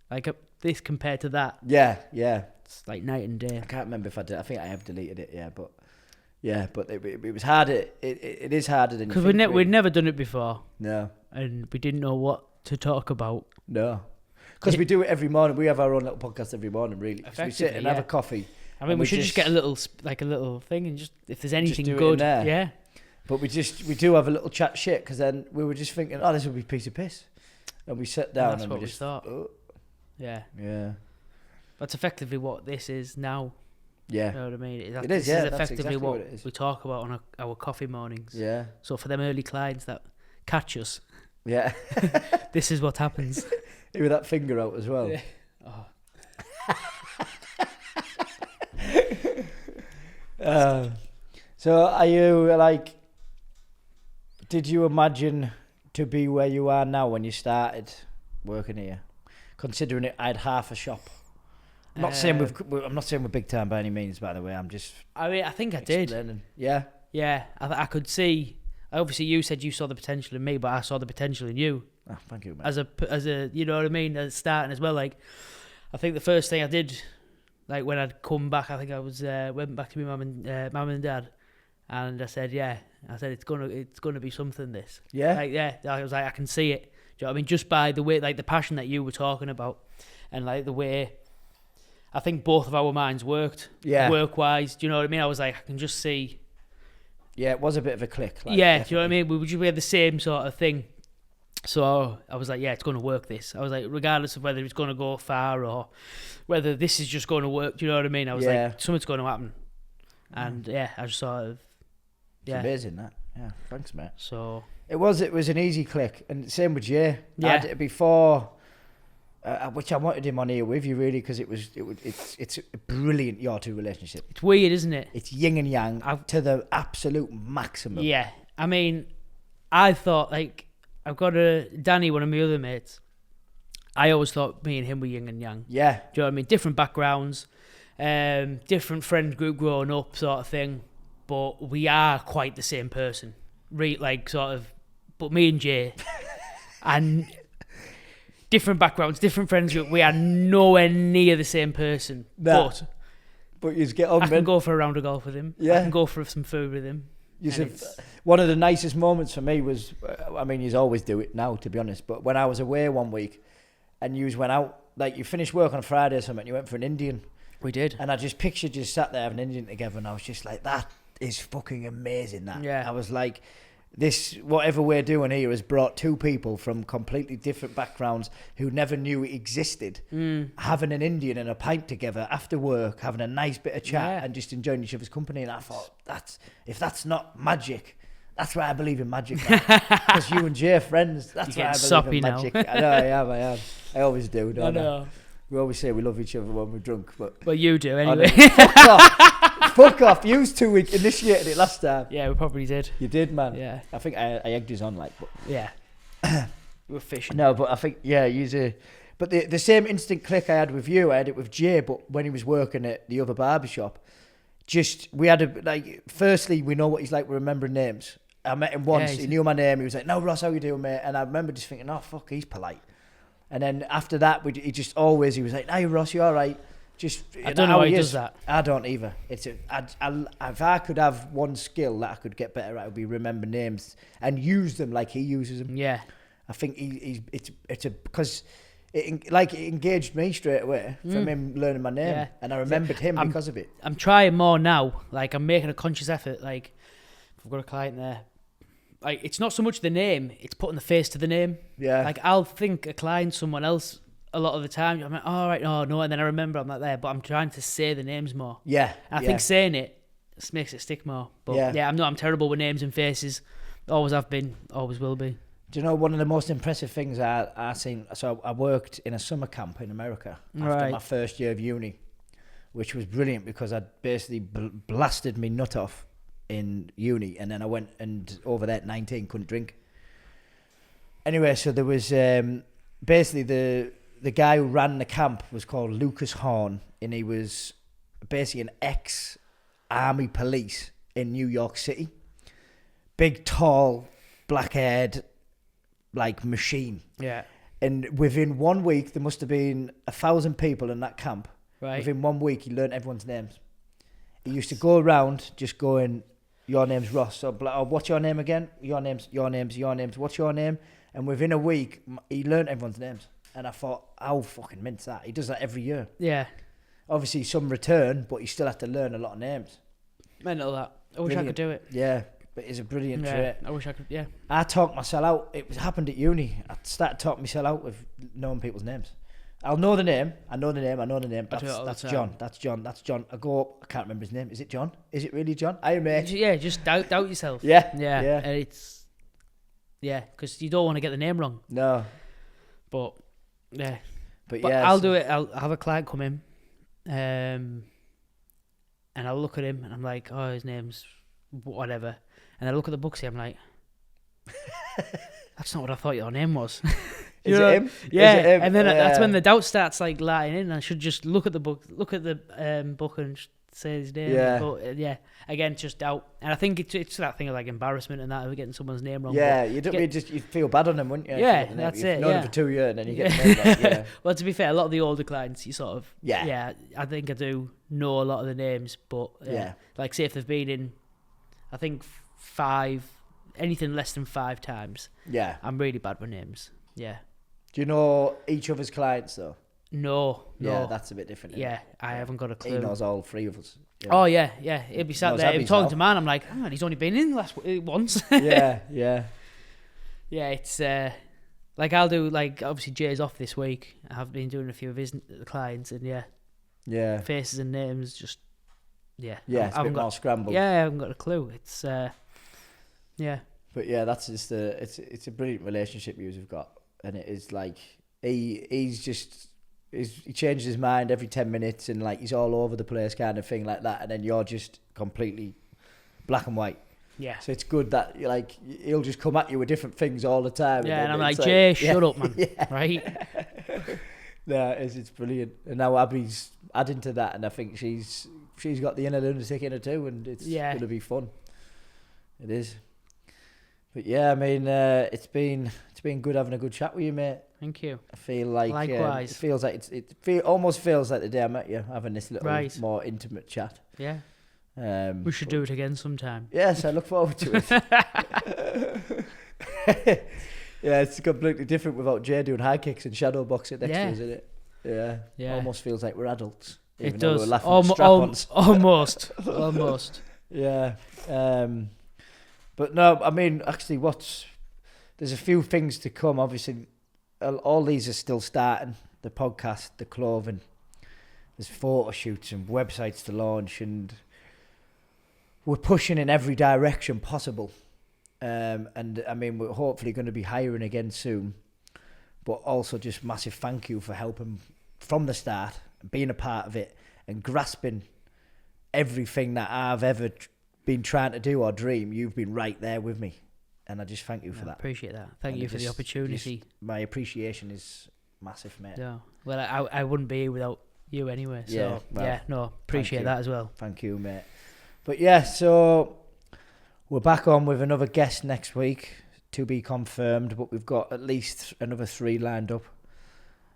like this compared to that. Yeah. It's like night and day. I can't remember if I did. I think I have deleted it. But it was harder. It is harder than because we'd never done it before. No. And we didn't know what to talk about. No. Because we do it every morning. We have our own little podcast every morning, really. We sit and have a coffee. I mean, we should just get a little thing and just, if there's anything good. Yeah. But we do have a little chat shit because then we were just thinking, this would be a piece of piss. And we sat down and we just thought. Oh. Yeah. Yeah. That's effectively what this is now. Yeah. You know what I mean? It is, this yeah. is That's effectively exactly what it is. we talk about on our coffee mornings. Yeah. So for them early clients that catch us, yeah, this is what happens. With that finger out as well. Yeah. Oh. So are you like? Did you imagine to be where you are now when you started working here? Considering I had half a shop. I'm not saying we're big time by any means. By the way, I think I did. Yeah. Yeah, I could see. Obviously, you said you saw the potential in me, but I saw the potential in you. Oh, thank you, man. As a, you know what I mean, as starting as well. Like, I think the first thing I did, like when I'd come back, I think I was went back to my mum and dad, and I said, it's gonna be something. This, yeah, like, yeah. I was like, I can see it. Do you know what I mean? Just by the way, like the passion that you were talking about, and like the way, I think both of our minds worked. Yeah, work wise. Do you know what I mean? I was like, I can just see. Yeah, it was a bit of a click. Like, yeah, definitely. Do you know what I mean? We had the same sort of thing. So I was like, yeah, it's going to work this. I was like, regardless of whether it's going to go far or whether this is just going to work, do you know what I mean? I was like, something's going to happen. And I just sort of, It's amazing that. Yeah, thanks, mate. So it was an easy click. And same with you. Yeah. Before, which I wanted him on here with you really, because it's a brilliant your two relationship. It's weird, isn't it? It's yin and yang to the absolute maximum. Yeah. I mean, I thought, like, I've got Danny, one of my other mates. I always thought me and him were yin and yang. Yeah. Do you know what I mean? Different backgrounds, different friend group growing up, sort of thing. But we are quite the same person. Like, sort of. But me and Jay, and different backgrounds, different friends group. We are nowhere near the same person. Nah. But you get on. I can go for a round of golf with him. Yeah. I can go for some food with him. One of the nicest moments for me was, I mean, you always do it now, to be honest, but when I was away one week and you went out, like you finished work on a Friday or something, you went for an Indian. We did. And I just pictured you sat there having an Indian together, and I was just like, that is fucking amazing, that. Yeah. I was like, this, whatever we're doing here has brought two people from completely different backgrounds who never knew it existed, having an Indian and a pint together after work, having a nice bit of chat and just enjoying each other's company. And I thought, if that's not magic, that's why I believe in magic. Because you and Jay are friends. That's why I believe in magic. I know, I am. I always do, don't I? We always say we love each other when we're drunk. But well, you do, anyway. Fuck off. Fuck off. You initiated it last time. Yeah, we probably did. You did, man. Yeah. I think I egged his on, like. But yeah. We were fishing. No, but I think, yeah, but the same instant click I had with you, I had it with Jay, but when he was working at the other barbershop, we had firstly, we know what he's like with remembering names. I met him once, he knew my name, he was like, no, Ross, how you doing, mate? And I remember just thinking, oh, fuck, he's polite. And then after that, he was like, hey, Ross, you all right? I don't know how he does that. I don't either. If I could have one skill that I could get better at, it would be remember names and use them like he uses them. Yeah. I think because it engaged me straight away from him learning my name, and I remembered him because of it. I'm trying more now. Like, I'm making a conscious effort. Like, if I've got a client there, like, it's not so much the name; it's putting the face to the name. Yeah. Like, I'll think a client someone else a lot of the time. I'm like, all right, no, and then I remember I'm not there, but I'm trying to say the names more. Yeah. And I think saying it makes it stick more. But I'm terrible with names and faces. Always have been, always will be. Do you know one of the most impressive things I seen? So I worked in a summer camp in America after my first year of uni, which was brilliant because I'd basically blasted me nut off in uni, and then I went and over there at 19 couldn't drink. Anyway, so there was basically the guy who ran the camp was called Lucas Horn, and he was basically an ex-army police in New York City. Big, tall, black-haired, like, machine. Yeah. And within 1 week, there must have been 1,000 people in that camp. Right. Within 1 week, he learned everyone's names. He used to go around just going, your name's Ross. So, what's your name again? Your name's. What's your name? And within a week, he learned everyone's names. And I thought, how fucking mints that? He does that every year. Yeah. Obviously, some return, but he still had to learn a lot of names. Mental that. I wish I could do it. Yeah. But it's a brilliant trait. I wish I could, I talked myself out. It happened at uni. I started talking myself out with knowing people's names. I'll know the name. I know the name. That's John. That's John. I go up. I can't remember his name. Is it John? Is it really John? Iron mate. Yeah, just doubt yourself. Yeah. And it's because you don't want to get the name wrong. No. But yeah. But I'll do it. I'll have a client come in, and I'll look at him and I'm like, oh, his name's whatever. And I look at the books here. I'm like, that's not what I thought your name was. Is it him? Yeah, Is it him? And then that's when the doubt starts like lighting in. I should just look at the book, book and say his name. Yeah. But again, just doubt. And I think it's that thing of like embarrassment and that of getting someone's name wrong. Yeah, you feel bad on them, wouldn't you? Yeah, that's it. You've known him for 2 years and then you get the name wrong. Yeah. Well, to be fair, a lot of the older clients, you sort of I think I do know a lot of the names, but like say if they've been in, I think 5, anything less than 5 times. Yeah, I'm really bad with names. Yeah. Do you know each other's clients though? No. Yeah, that's a bit different. Yeah, I haven't got a clue. He knows all 3 of us. Yeah. Oh yeah. He'll be sat there, he'll be talking to man. I'm like, he's only been in once. Yeah. Yeah, it's like I'll do like obviously Jay's off this week. I've been doing a few of his clients and faces and names just it's a bit more scrambled. Yeah, I haven't got a clue. It's But yeah, that's just it's a brilliant relationship you've got. And it is like he changes his mind every 10 minutes and like he's all over the place kind of thing like that, and then you're just completely black and white. Yeah. So it's good that like he'll just come at you with different things all the time. Yeah, and I'm like, Jay, shut up, man. Right? No, it's brilliant. And now Abby's adding to that, and I think she's got the inner lunatic in her too, and it's gonna be fun. It is. But yeah, I mean, it's been good having a good chat with you, mate. Thank you. I feel like likewise. It feels like almost feels like the day I met you, having this little more intimate chat. Yeah. We should do it again sometime. Yes, I look forward to it. Yeah, it's completely different without Jay doing high kicks and shadow boxing next to us, isn't it? Yeah. Almost feels like we're adults. It does. We're laughing at strap-ons. Almost. Yeah. But no, I mean, actually, there's a few things to come. Obviously, all these are still starting. The podcast, the clothing, there's photo shoots and websites to launch, and we're pushing in every direction possible. And I mean, we're hopefully going to be hiring again soon. But also just massive thank you for helping from the start, and being a part of it, and grasping everything that I've ever been trying to do or dream. You've been right there with me, and I just thank you for that. I appreciate that. Thank you for the opportunity. My appreciation is massive, mate. Yeah. Well, I wouldn't be here without you anyway. So appreciate that as well. Thank you, mate. But yeah, so we're back on with another guest next week to be confirmed, but we've got at least another 3 lined up,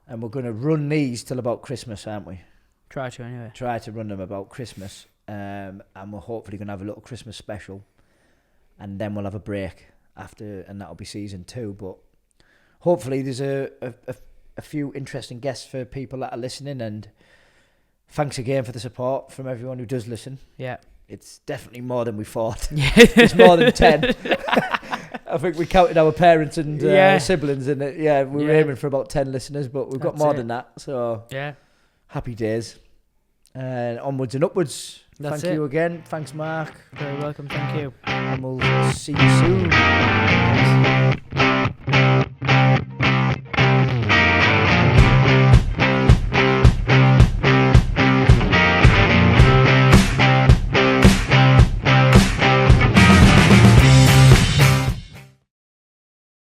and we're going to run these till about Christmas, aren't we? Try to anyway. Try to run them about Christmas. And we're hopefully going to have a little Christmas special, and then we'll have a break after, and that'll be season 2. But hopefully there's a few interesting guests for people that are listening, and thanks again for the support from everyone who does listen. Yeah, it's definitely more than we thought. It's more than 10. I think we counted our parents and siblings in it. Yeah, we were aiming for about 10 listeners, but we've got more than that. So happy days, and onwards and upwards. Thank you again. Thanks, Mark. Very welcome. Thank you. And we'll see you soon.